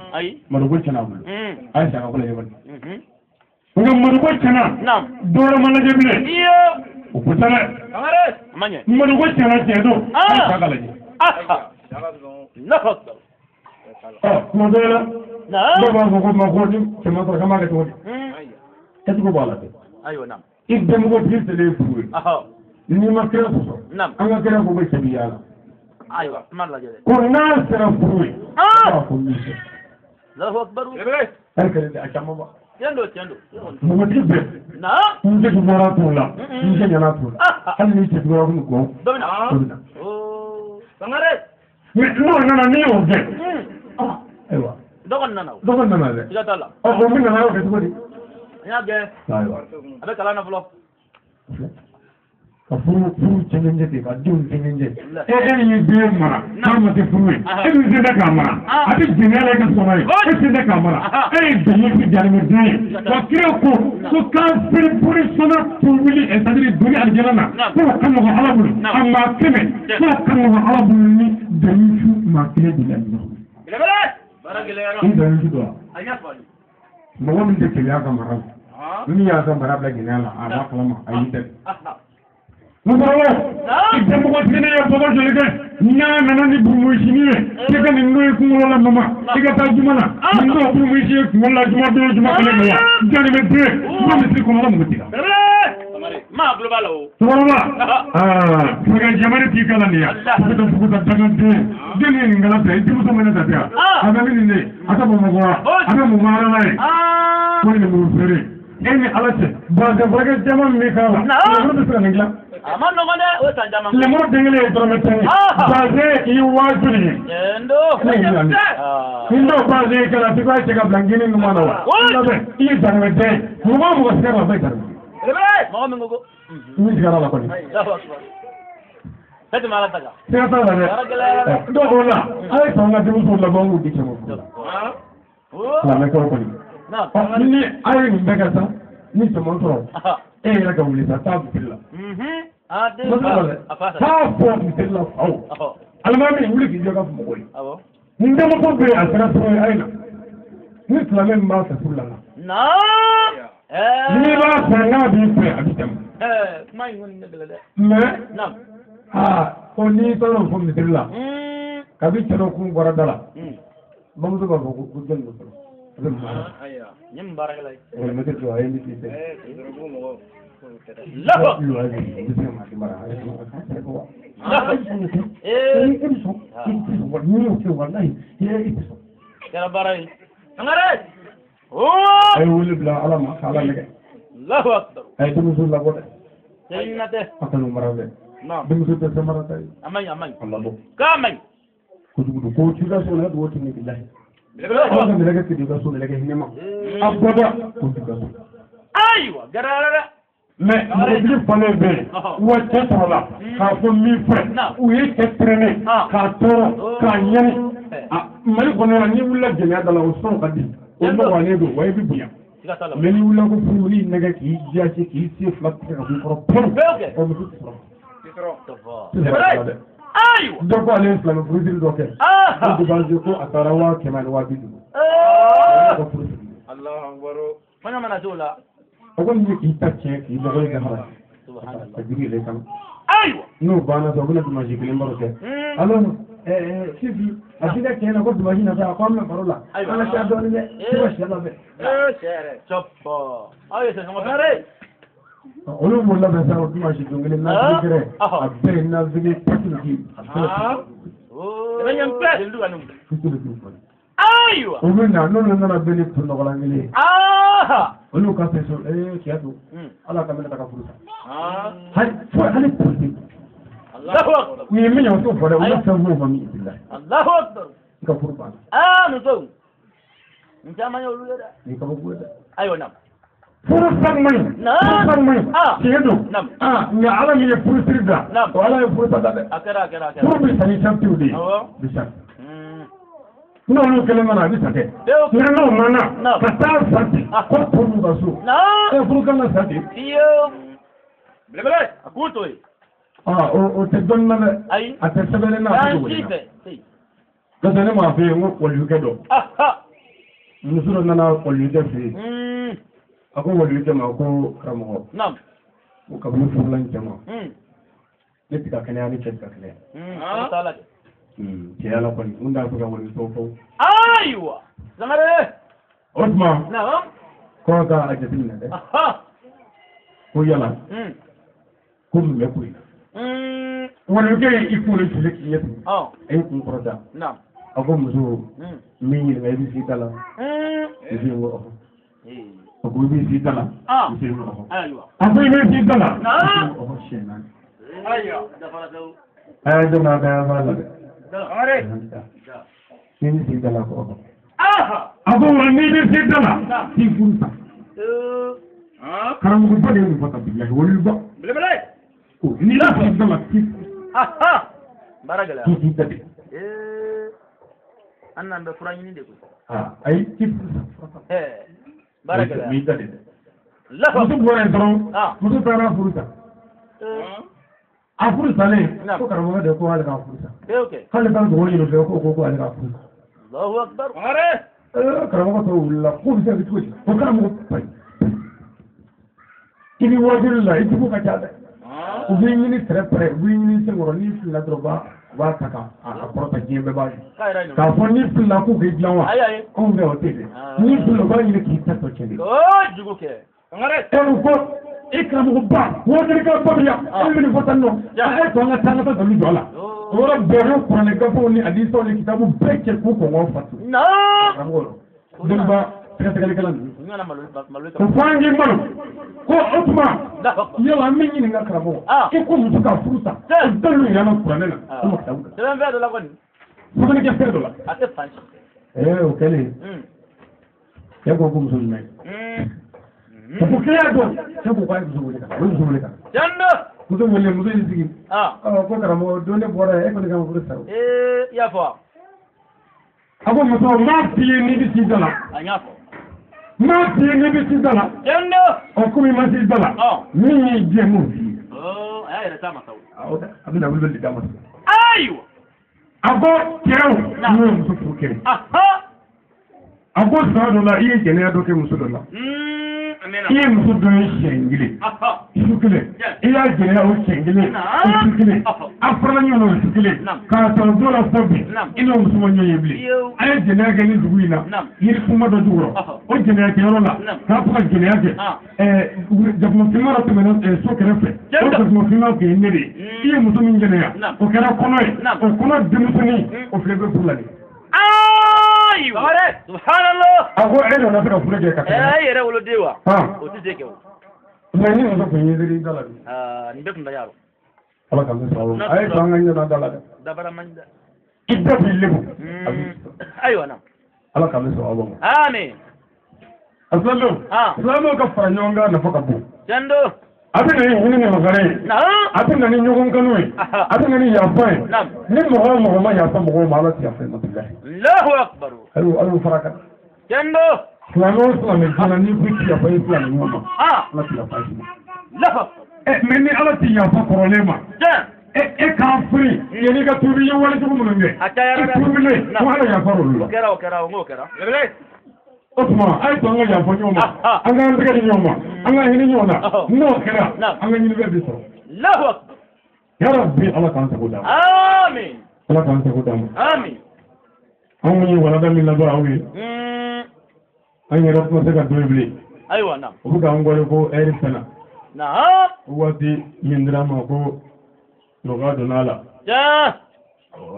[SPEAKER 1] Madogo tiɲɛna an bolo. A ye saga ko la ɲɔgɔn ye. Nka Madogo tiɲɛna dɔwɛrɛ ma lajɛ bilen. O ko tɛ dɛ. Madogo tiɲɛna tiɲɛ don a ye saga lajɛ. Tuma dɔw la dɔw b'a fɔ ko ma ko ni cɛman sɔrɔ k'an b'a kɛ cogo di. Kɛcogo b'a la dɛ. I denmugotigi selen ye furu ye. N'i ma kira sɔsɔ an ka kira ko bɛ cɛ bi yaala. Ko n'a sera furu ye a b'a fɔ min fɛ. Hali kɛlɛ a caman ba. Npogotigi bɛɛ n cɛ juguyara t'o la n cɛ ɲana t'o la hali n'i cɛ juguyara kun gɔn o bɛ na. Mais n'o nana n'i y'o gɛn ayiwa dɔgɔ nana dɛ o min nana y'o kɛ cogo di.
[SPEAKER 2] N y'a gɛn a bɛ kalan na fɔlɔ.
[SPEAKER 1] Ka furu cɛŋɛnjɛ ten ka denw cɛŋɛnjɛ e y'i den mara n'a ma kɛ furu ye e min sen tɛ k'a mara a bɛ jɛnɛya la i ka sɔrɔ ye e sen tɛ k'a mara e ye jɛnɛ fi jarimɛden ye wa kira ko kafiri polisɔnna pour wuli c'est-à-dire doni alijana na ko ka nɔgɔ Ala bolo a maa 100 ko ka nɔgɔ Ala bolo ni dalisu maa 1 de la ɲɔgɔn. I dalisu dɔ wa mɔgɔ min tɛ keleya ka mara la min y'a ka mara bila jɛnɛya la a b'a kalama a y'i dɛ. Musokɔrɔba i denmugotigi ye bɔgɔ joli kɛ n'a nana ni burumuyisini ye k'i ka nin n'o ye kunkolo la mama i ka taa juma na nin n'o burumuyisi ye kunkolo la juma don juma kelen de wa jarimɛden juma misiri kɔnɔ la mugu t'i la. Cɛkɔrɔba fɛgɛ jamana t'i kala nin ya fuguta dangaden den ye nin kala fɛ i denmuso mɛnɛ ta tɛ yan a bɛ min de a ka Bamakɔ wa a bɛ mun marala ye ko nin muru feere e ni Ala cɛ bazɛn furakɛ caman min bɛ k'a la lemuru bɛ se ka nin dilan. A ma nɔgɔn dɛ o san caman. Lemuru den kelen ye dɔrɔmɛ 10 ye bazɛn i ye 5000 ye. Nin dɔw bazɛn ye kɛra f'i k'a cɛ ka bila ngini ɲuman na wa labɛn i ye jarimɛden ye mɔgɔ o mɔgɔ sera ka bɛɛ jarimɛ. Mɔgɔ min ko ko. Min sigara la kɔni. Siga t'a la dɛ dɔw b'o la a ye san ka denmuso labɛn k'u di cɛ ma furu la. Lamɛnkaw kɔni. Ni a ye nin bɛɛ kɛ sa ni cɛman sɔrɔ e yɛrɛ ka wuli sa taa misiri la. Taa fɔ misiri la faw. Alimami wuli k'i jɔ ka fɔ mɔgɔw ye. Nin denmuso bɛ yen a sera sɔrɔ ye a ye na. Ni silamɛ min b'a fɛ furu la. N'i b'a fɛ n'a b'i fɛ a bɛ tɛmɛ. Mais ko n'i taara o fɔ misiri la kabi cɛ dɔ kun bɔra da la bamuso b'a fɔ ko jɔnni don fɔlɔ. Ay wuli bila Ala ma Ala nɛgɛ. Ay denmuso labɔ dɛ. A kanu mara dɛ. Denmuso tɛ fɛn mara ta ye. A maɲi. Allah bɔ. K'a maɲi. Kojugu don ko ci ka so la duwawu tɛ bilahi. Ala ka mɛlɛkɛ sigi ka so mɛlɛkɛ hinɛ ma. A bɔda ko ci ka so. Ayiwa garara. Mais mɔgɔtigi falen bɛ yen wa cɛ sɔrɔ la k'a fɔ min fɛ u ye cɛ tɛrɛnɛ k'a tɔɔrɔ k'a ɲɛni. Mali kɔnɔ yan n'i wulila jɛnɛya da la o sɔn ka di o nɔgɔyalen don wa i bɛ bonya. Mais n'i wulila ko furu n'i nɛgɛ k'i jasi k'i sen fila tigɛ ka b'i kɔrɔ pɛrɛn o muso tɛ sɔrɔ. Dɔ ko ale ye silamɛ furusiri dɔ kɛ ko dubaze ko a taara 100 ani 250. Ko furusiri. O ko nin k'i ta tiɲɛ k'i mɔgɔ ye gahara ka jigi yɛlɛ kan.
[SPEAKER 2] Ayiwa.
[SPEAKER 1] N'o banna sa u bɛna dimanche kelen baro kɛ. Alors Fifi a ti ka tiɲɛ na ko dimanche nata a ko an bɛ baro la. An ka taa dɔɔnin dɛ. Ne ka sɛ labɛn.
[SPEAKER 2] Sɛ yɛrɛ. Cɔpɔ. Aw ye sɛ sama fɛrɛ.
[SPEAKER 1] Olu b'o labɛn sa o dimanche don kelen na gɛrɛ a bɛɛ ye nansigi patiki.
[SPEAKER 2] Sɛbɛn ɲɛ bɛɛ. Jeli ka numu. Ayiwa.
[SPEAKER 1] O bɛ na n'olu nana bɛn ni tɔnɔgɔlan kelen ye. Olu ka fɛ so tiɲɛ don ala ka mɛnɛ ta ka furu sa. Hali politique.
[SPEAKER 2] Allahu akbar.
[SPEAKER 1] Ni min y'o fɔ dɛ o la fɛn b'o ma min bila.
[SPEAKER 2] Allahu akbar.
[SPEAKER 1] I ka furu banna.
[SPEAKER 2] Muso. N caman ye olu ye dɛ.
[SPEAKER 1] Ni ka bɔ dɛ.
[SPEAKER 2] Ayiwa na.
[SPEAKER 1] Furu saŋ man ɲi. Furu saŋ man ɲi. Tiɲɛ don. Nka ala min ye furu siri da. O ala ye furu sa da dɛ.
[SPEAKER 2] A kɛra a kɛra a kɛra.
[SPEAKER 1] Furu bɛ sa ni santiw de ye. Bi sa. N'olu kelen mana a bɛ sa kɛ. Nka n'o mana ka taa santi ko furu ka so. Furu kan ka santi.
[SPEAKER 2] Belebele a k'u to yen.
[SPEAKER 1] O tɛ dɔnni na dɛ.
[SPEAKER 2] Ayi.
[SPEAKER 1] A tɛ sɛbɛnni na a tɛ wele na. Parce que ne m'a fɛ yen ko kɔlikɛ dɔ. Muso dɔ nana kɔlikɛ fɛ yen. A ko kɔlikɛ ma ko karamɔgɔ. Ko kabini furula in cɛ ma. Ne tɛ ka kɛnɛya ni cɛ tɛ ka kɛnɛya. Cɛ ala kɔni mun t'a fɛ ka wale tɔw fɔ.
[SPEAKER 2] Ayiwa. Sangare.
[SPEAKER 1] O tuma. Kɔrɔ ka a jateminɛ dɛ. Ko yala. Ko mun bɛ koyi. Walikɛ ye i kunkolo fili k'i ye ten. A ye kun kɔrɔta. A ko muso min ɲininka i bɛ s'i ta la. I bɛ wɔɔrɔ. A ko i bɛ s'i ta la. I bɛ wɔɔrɔ. A ko i bɛ s'i ta la. Ɔhɔ siɲɛ naani. A y'a dɔn a ka b'a la dɛ. N'i bɛ s'i ta la kɔrɔ. A ko wa n'i bɛ s'i ta la k'i furu sa. Karamɔgɔba de ye nin fɔ ka bila waliba. N'i y'a s'i ta la k'i furu.
[SPEAKER 2] Baara gɛlɛya.
[SPEAKER 1] K'i ta de.
[SPEAKER 2] An n'an bɛ fura ɲini de koyi.
[SPEAKER 1] Ayi k'i furu sa.
[SPEAKER 2] Baara gɛlɛya.
[SPEAKER 1] K'i ta de dɛ. Muso bɔra yen dɔrɔn muso taara furu sa. A furu salen ko karamɔgɔ de ko ale ka furu sa. K'ale ka dugawu ɲini fɛ ko ale ka furu sa.
[SPEAKER 2] Allahu akbar.
[SPEAKER 1] Karamɔgɔ tɔw wulila k'o bɛ se ka kɛ cogo di? Ko karamɔgɔ bayi. I ni wajulu la i jugu ka ca dɛ. U b'i ɲini pɛrɛ-pɛrɛ u b'i ɲini senkɔrɔ n'i filila dɔrɔn u b'a ta k'a kɔrɔta diɲɛ bɛɛ b'a ye. K'a fɔ n'i filila k'u k'i dilan wa? Anw fɛ o tɛ dɛ. N'i filila u b'a ɲini k'i ta tɔ cɛ de.
[SPEAKER 2] Jugu kɛ.
[SPEAKER 1] U ko i karamɔgɔba wajulu ka bɔ yan e bɛ nin fɔ tan nɔ. A ye to an ka taa an ka taa dɔnkili jɔ a la. O yɔrɔ bɛɛ y'o kuranɛ gafew ni hadisaw ni kitabu bɛɛ cɛ k'u kɔngɔ fatu. Karamɔgɔ dɔnniba sɛgɛsɛgɛlikɛla ninnu. O fɔ an k'i malo ko o tuma yala an bɛ ɲininka karamɔgɔ i ko muso ka furu sa o dalilu yɛrɛ ma kuranɛ la o ma kitabu kan.
[SPEAKER 2] Sɛbɛn fɛn dɔ la kɔni.
[SPEAKER 1] Sɛbɛnnikɛ fɛn dɔ la.
[SPEAKER 2] A tɛ fan si.
[SPEAKER 1] O kɛlen cɛ ko muso ɲuman ye. O ko kɛnɛya dɔn cɛ ko k'a ye muso wele ka na o ye muso wele ka na.
[SPEAKER 2] Tiɲɛ don.
[SPEAKER 1] Muso wele muso y'i sigi. Ko karamɔgɔ don ne bɔra yan e kɔni ka furu sa o.
[SPEAKER 2] I y'a fɔ wa.
[SPEAKER 1] A ko muso n b'a f'i ye n'i bɛ s'i da la.
[SPEAKER 2] A y'a fɔ.
[SPEAKER 1] N b'a f'i ye n'i bɛ s'i da la.
[SPEAKER 2] Tiɲɛ don.
[SPEAKER 1] Komi i ma s'i da la. Min y'i diɲɛ m'o f'i ye.
[SPEAKER 2] A y'a yɛrɛ t'a ma sa o.
[SPEAKER 1] A bɛna wuli d'a ma.
[SPEAKER 2] Ayiwa.
[SPEAKER 1] A ko cɛw n'o ye muso furu kɛ. A ko san dɔ la i ye jɛnɛya dɔ kɛ muso dɔ la. I ye muso dɔ ye siɲɛ kelen. Su kelen. I y'a jɛnɛya o siɲɛ kelen. O su kelen. A farala ɲɔgɔn na o su kelen. K'a sɔrɔ dɔ la fɔ bi. I n'o muso ma ɲɔgɔn ye bilen. A ye jɛnɛya kɛ ni dugu in na. Yiri kuma dɔ jukɔrɔ. O jɛnɛya kɛyɔrɔ la. K'a fɔ ka jɛnɛya kɛ. Jakumafin dɔ tɛmɛna so kɛrɛfɛ. O jakumafin tun ye ne de ye. I ye muso min jɛnɛya. O kɛra kɔnɔ ye. O kɔnɔ denmisɛnnin o filɛ bɛ furu la de.
[SPEAKER 2] Subhanallah.
[SPEAKER 1] A ko e nana se ka furu kɛ ka tɛmɛ.
[SPEAKER 2] E yɛrɛ woloden wa? O tɛ se kɛ o.
[SPEAKER 1] Mais ni muso kun ye seri da la bi.
[SPEAKER 2] Nin bɛɛ tun da y'a rɔ.
[SPEAKER 1] Ala ka misa awo. A ye to an ka ɲɛna da la dɛ.
[SPEAKER 2] Dabara man di dɛ.
[SPEAKER 1] I da b'i lebu.
[SPEAKER 2] Ayiwa na.
[SPEAKER 1] Ala ka misa awo.
[SPEAKER 2] Amin.
[SPEAKER 1] Silamɛw ka fara ɲɔgɔn kan nafa ka bon.
[SPEAKER 2] Tiɲɛ don.
[SPEAKER 1] A bɛ na ni hinɛ ni makari ye. A bɛ na ni ɲɔgɔn kanu ye. A bɛ na ni yafa ye. Ni mɔgɔ o mɔgɔ ma yafa mɔgɔw ma Ala tɛ yafa ma bilahi.
[SPEAKER 2] Allahu akbar.
[SPEAKER 1] Ayiwa fara kan.
[SPEAKER 2] Tiɲɛ don.
[SPEAKER 1] Silamɛ o silamɛ fana n'i ko k'i yafa i silamɛ ɲɔgɔn ma. Ala tɛ yafa i ma. Mais ni Ala tɛ yafa kɔrɔlen ma. E k'a firi yanni ka tuubi i ye wale cogo minnu kɛ.
[SPEAKER 2] A cayara dɛ.
[SPEAKER 1] I tuubilen ko Ala yafa olu la.
[SPEAKER 2] O kɛra o n'o kɛra.
[SPEAKER 1] O tuma a ye to an ka yafa ɲɔgɔn ma. An k'an tɛgɛ di ɲɔgɔn ma. An ka hinɛ ɲɔgɔn na. N'o kɛra an ka ɲinibɛ bɛ sɔrɔ.
[SPEAKER 2] Allahu akbar.
[SPEAKER 1] ya rabbi ala kan ta kuda
[SPEAKER 2] amin
[SPEAKER 1] ala kan ta kuda
[SPEAKER 2] amin
[SPEAKER 1] an yi wala da min na ba awi an yi rafu sai ka doble
[SPEAKER 2] aiwa na
[SPEAKER 1] ku ga an gore ko ayi sana
[SPEAKER 2] na
[SPEAKER 1] wati min drama ko loga donala
[SPEAKER 2] ja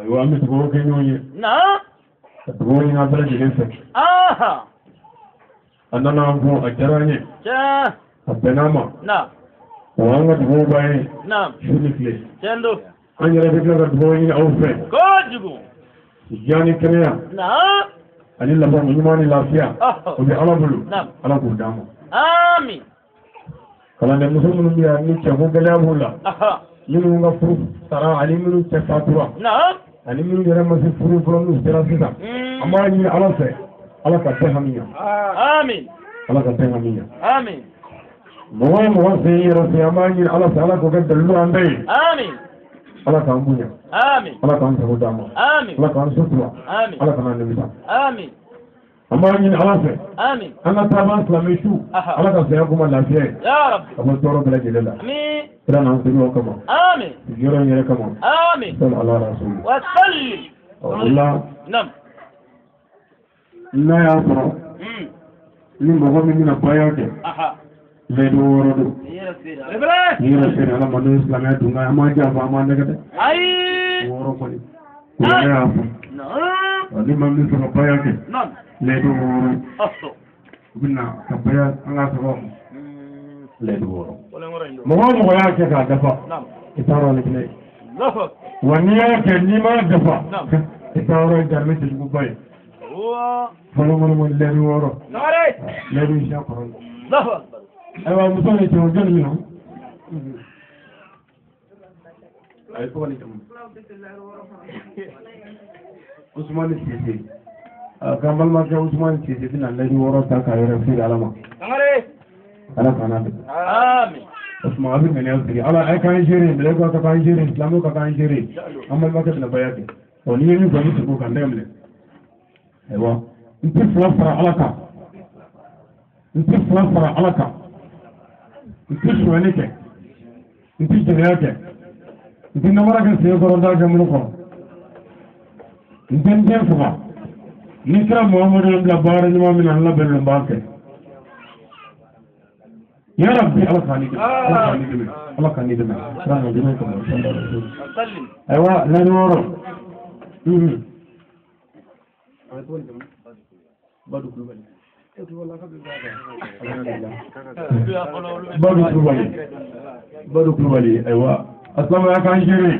[SPEAKER 1] wa mi to ko kenyoye
[SPEAKER 2] na
[SPEAKER 1] to ni na bala jilin sa
[SPEAKER 2] aha
[SPEAKER 1] annana ko a jaranye
[SPEAKER 2] ja
[SPEAKER 1] abenama
[SPEAKER 2] na
[SPEAKER 1] wanga to baye
[SPEAKER 2] na
[SPEAKER 1] shunifle
[SPEAKER 2] tendo
[SPEAKER 1] an yi rafu ka to ni awfe
[SPEAKER 2] ko jugu
[SPEAKER 1] yani kenya
[SPEAKER 2] na
[SPEAKER 1] ani la bon imani lafiya o bi ala bulu
[SPEAKER 2] Naam.
[SPEAKER 1] ala ko damo
[SPEAKER 2] amin
[SPEAKER 1] kala ne musulmanu biya ni ce ko gala bulla
[SPEAKER 2] aha
[SPEAKER 1] minu nga furu tara ali minu ce fatura
[SPEAKER 2] na
[SPEAKER 1] ali minu yara masi furu furu nu jira sisa amma ni ala se ala ka te hamiya
[SPEAKER 2] amin
[SPEAKER 1] ala ka te hamiya
[SPEAKER 2] amin
[SPEAKER 1] mo se yira se amma ni ala se ala ko ga dalu andai
[SPEAKER 2] amin
[SPEAKER 1] ala ka ambunya
[SPEAKER 2] amin
[SPEAKER 1] ala ka ko damo
[SPEAKER 2] amin
[SPEAKER 1] ala ka sutura
[SPEAKER 2] amin
[SPEAKER 1] ala ka na nimita
[SPEAKER 2] amin
[SPEAKER 1] amma ni ala se
[SPEAKER 2] amin
[SPEAKER 1] ana taban islamishu
[SPEAKER 2] Aha.
[SPEAKER 1] ala ka se kuma lafiya
[SPEAKER 2] ya rabbi
[SPEAKER 1] akwai tsoron bala jelala
[SPEAKER 2] amin
[SPEAKER 1] kira na hankali kama
[SPEAKER 2] amin
[SPEAKER 1] jiran yare kama
[SPEAKER 2] amin
[SPEAKER 1] sal ala rasul
[SPEAKER 2] وسلم
[SPEAKER 1] Allah
[SPEAKER 2] نعم
[SPEAKER 1] na ya fara ni mɔgɔ min bɛna baya kɛ
[SPEAKER 2] aha
[SPEAKER 1] lɛdu wɔɔrɔ don
[SPEAKER 2] rebele
[SPEAKER 1] ni yɛrɛ sɛnɛ ala ma n'o ye silamɛya dun nka an m'a janfa an m'a nɛgɛ dɛ
[SPEAKER 2] اي
[SPEAKER 1] wɔɔrɔ kɔni o ne y'a fɔ
[SPEAKER 2] نعم
[SPEAKER 1] ni maa min fɛ ka baya kɛ
[SPEAKER 2] نعم
[SPEAKER 1] lɛdu wɔɔrɔ
[SPEAKER 2] اصو
[SPEAKER 1] u bɛ na ka baya an ka sɔrɔ lɛdu wɔɔrɔ
[SPEAKER 2] ولا مرين
[SPEAKER 1] mɔgɔ o mɔgɔ y'a kɛ k'a dafa
[SPEAKER 2] نعم
[SPEAKER 1] i t'a dɔn ne filɛ
[SPEAKER 2] لفظ
[SPEAKER 1] wa n'i y'a kɛ n'i m'a dafa
[SPEAKER 2] Naam.
[SPEAKER 1] i t'a dɔn ye jarimɛ cɛjuguba ye
[SPEAKER 2] هو
[SPEAKER 1] fɔlɔfɔlɔ lɛdu wɔɔrɔ
[SPEAKER 2] ناري
[SPEAKER 1] lɛdu isa kɔrɔ
[SPEAKER 2] لفظ
[SPEAKER 1] ayiwa muso ni cɛw jɔnni min na a ye tɔgɔ ni jamu Usmani Sise a kan balimakɛ Usmani Sise bɛna lɛdu wɔɔrɔ ta k'a yɛrɛ feere ala ma
[SPEAKER 2] ناري
[SPEAKER 1] ala kana bɛ
[SPEAKER 2] امين
[SPEAKER 1] o tuma a bɛ ŋaniya sigi ala a k'an gere mɛlɛkɛw ka k'an gere silamɛw ka k'an gere an balimakɛ bɛna baya kɛ ɔ n'i ye min fɔ i bɛ sigi o kan tɛgɛ minɛ ayiwa n tɛ fila fara ala kan n tɛ fila fara ala kan n tɛ suɲɛni kɛ n tɛ jɛnɛya kɛ n tɛ namara kɛ sen kɔrɔ n t'a kɛ minnu kɔrɔ n tɛ n den faga ni kira Muhamadu ye n bila baara ɲuman min na n labɛnnen b'a kɛ ya rabbi ala k'an ni dɛmɛ ala k'an ni dɛmɛ ala k'an ni dɛmɛ ala k'an dɛmɛ kama
[SPEAKER 2] وسلم
[SPEAKER 1] ayiwa lɛni wɔɔrɔ Badu Kulubali Badu Kulubali ayiwa asalamu ya k'an gere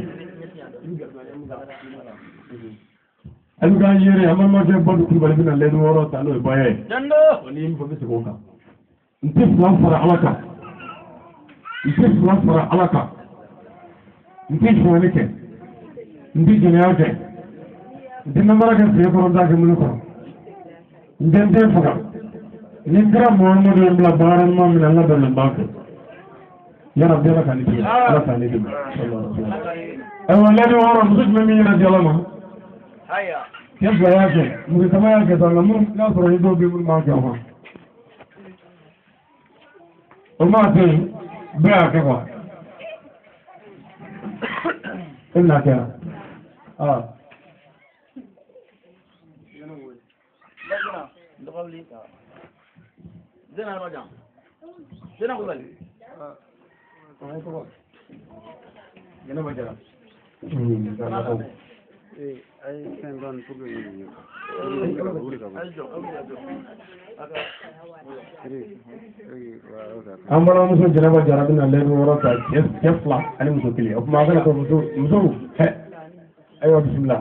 [SPEAKER 1] a bɛ k'an gere an balimakɛ Badu Kulubali bɛna lɛni wɔɔrɔ ta n'o ye baya ye
[SPEAKER 2] جندو
[SPEAKER 1] n'i ye min fɔ n bɛ segin o kan n tɛ fila fara ala kan n tɛ fila fara ala kan n tɛ suɲɛni kɛ n tɛ jɛnɛya kɛ n tɛ namara kɛ sen kɔrɔ n t'a kɛ minnu kɔrɔ n tɛ n den faga ni kira Muhamadu ye n bila baara ɲuman min na n labɛnnen b'a kɛ ya rabbi ala k'an ni dɛmɛ ala k'an ni dɛmɛ ayiwa lɛni wɔɔrɔ muso jumɛn min yɛrɛ di ala ma
[SPEAKER 2] هيا
[SPEAKER 1] cɛ fila y'a kɛ muso caman y'a kɛ sa nka minnu n'a sɔrɔ ni dɔw bɛ minnu b'a kɛ o ma o maa to yen bɛɛ y'a kɛ quoi e bɛna kɛ yan
[SPEAKER 2] زين رجع زين قبل
[SPEAKER 1] Jɛnɛba Jara
[SPEAKER 3] ay sen don pour
[SPEAKER 1] an balimamuso Jɛnɛba Jara bɛna lɛni wɔɔrɔ ta cɛ fila ani muso kelen o tuma a kana to musow hɛ ayiwa bisimila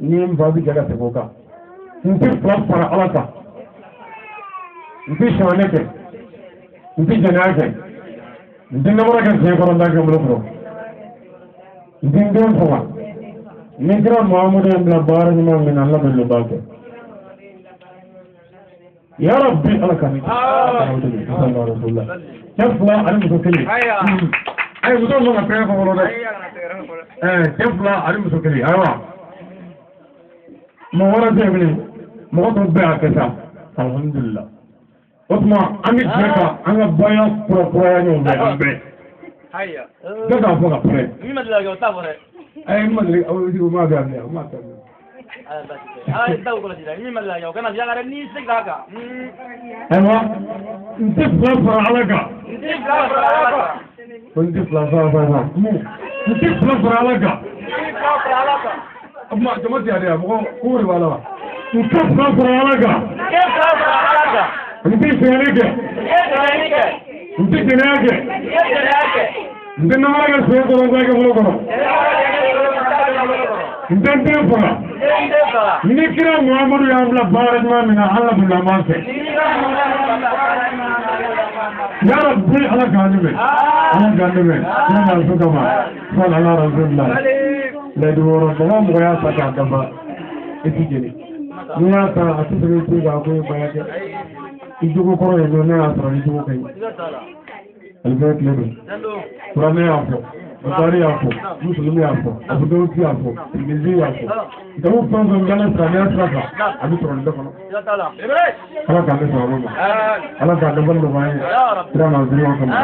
[SPEAKER 1] ni n fa bɛ jɛ ka segin o kan n tɛ fila fara ala kan n tɛ suɲɛni kɛ n tɛ jɛnɛya kɛ n tɛ namara kɛ sen kɔrɔ n t'a kɛ bolo kɔrɔ n tɛ n den faga ni kira Muhamadu ye n bila baara ɲuman min na n labɛnnen b'a kɛ ya rabbi ala k'an ni dɛmɛ cɛ fila ani muso kelen ayi muso sɔn ka fɛn fɔ fɔlɔ dɛ cɛ fila ani muso kelen ayiwa mɔgɔ wɛrɛ tɛ yen bilen mɔgɔ tɔw bɛɛ y'a kɛ sa alhamdulilah o tuma an bɛ jɛ ka an ka baya kurakuraya ɲɔgɔn bɛɛ an bɛɛ
[SPEAKER 2] Haya.
[SPEAKER 1] Bɛɛ k'a fɔ ka pɛrɛn.
[SPEAKER 2] Min ma deli ka kɛ o t'a fɔ dɛ.
[SPEAKER 1] N ma deli o ma bɛ yan o ma tɛmɛ.
[SPEAKER 2] Ala ye taw kɔlɔsi dɛ. Min ma deli ka kɛ o kana yaala dɛ n'i seginna a kan.
[SPEAKER 1] Ayiwa n tɛ fila fara Ala kan.
[SPEAKER 2] N tɛ fila fara Ala kan.
[SPEAKER 1] Ko n tɛ fila fara Ala kan. N tɛ fila fara Ala kan.
[SPEAKER 2] N tɛ fila fara Ala kan.
[SPEAKER 1] Jama tɛ yan dɛ mɔgɔ ko de b'a la wa. N tɛ fila fara Ala kan.
[SPEAKER 2] N tɛ fila fara Ala kan.
[SPEAKER 1] N tɛ sɛgɛnni kɛ.
[SPEAKER 2] N tɛ sɛgɛnni kɛ.
[SPEAKER 1] N tɛ jɛnɛya kɛ.
[SPEAKER 2] N tɛ jɛnɛya kɛ.
[SPEAKER 1] N tɛ namara kɛ sɛgɛn kɔnɔ sɛgɛn kɔnɔ kɔnɔ. N tɛ n den faga. Ni kira Muhamadu y'an bila baara ɲuman min na Ala bila an b'a fɛ. Ya Rabbi Ala k'an dɛmɛ. Ala k'an dɛmɛ. Ala k'an so kama. Sɔli ala rasulillah. Layidu wɔɔrɔ mɔgɔ mɔgɔ y'a ta k'a dafa i ti jeni. N'i y'a ta a ti sɛbɛn i ti k'a ko i baya kɛ. I jogo kɔrɔ ye ne y'a sɔrɔ i jogo ka ɲi. Alifɛn tile don. Kuranɛ y'a fɔ. Bukari y'a fɔ. Musulumi y'a fɔ. Abudawusi y'a fɔ. Tirmidhi y'a fɔ. Jamu fɛn fɛn bɛ ne silamɛya sira kan a bɛ sɔrɔ nin bɛɛ kɔnɔ. Ala k'an bɛ sɔrɔ ma. Ala k'an dabali nɔgɔya ye. Kira ma zuri wa kama.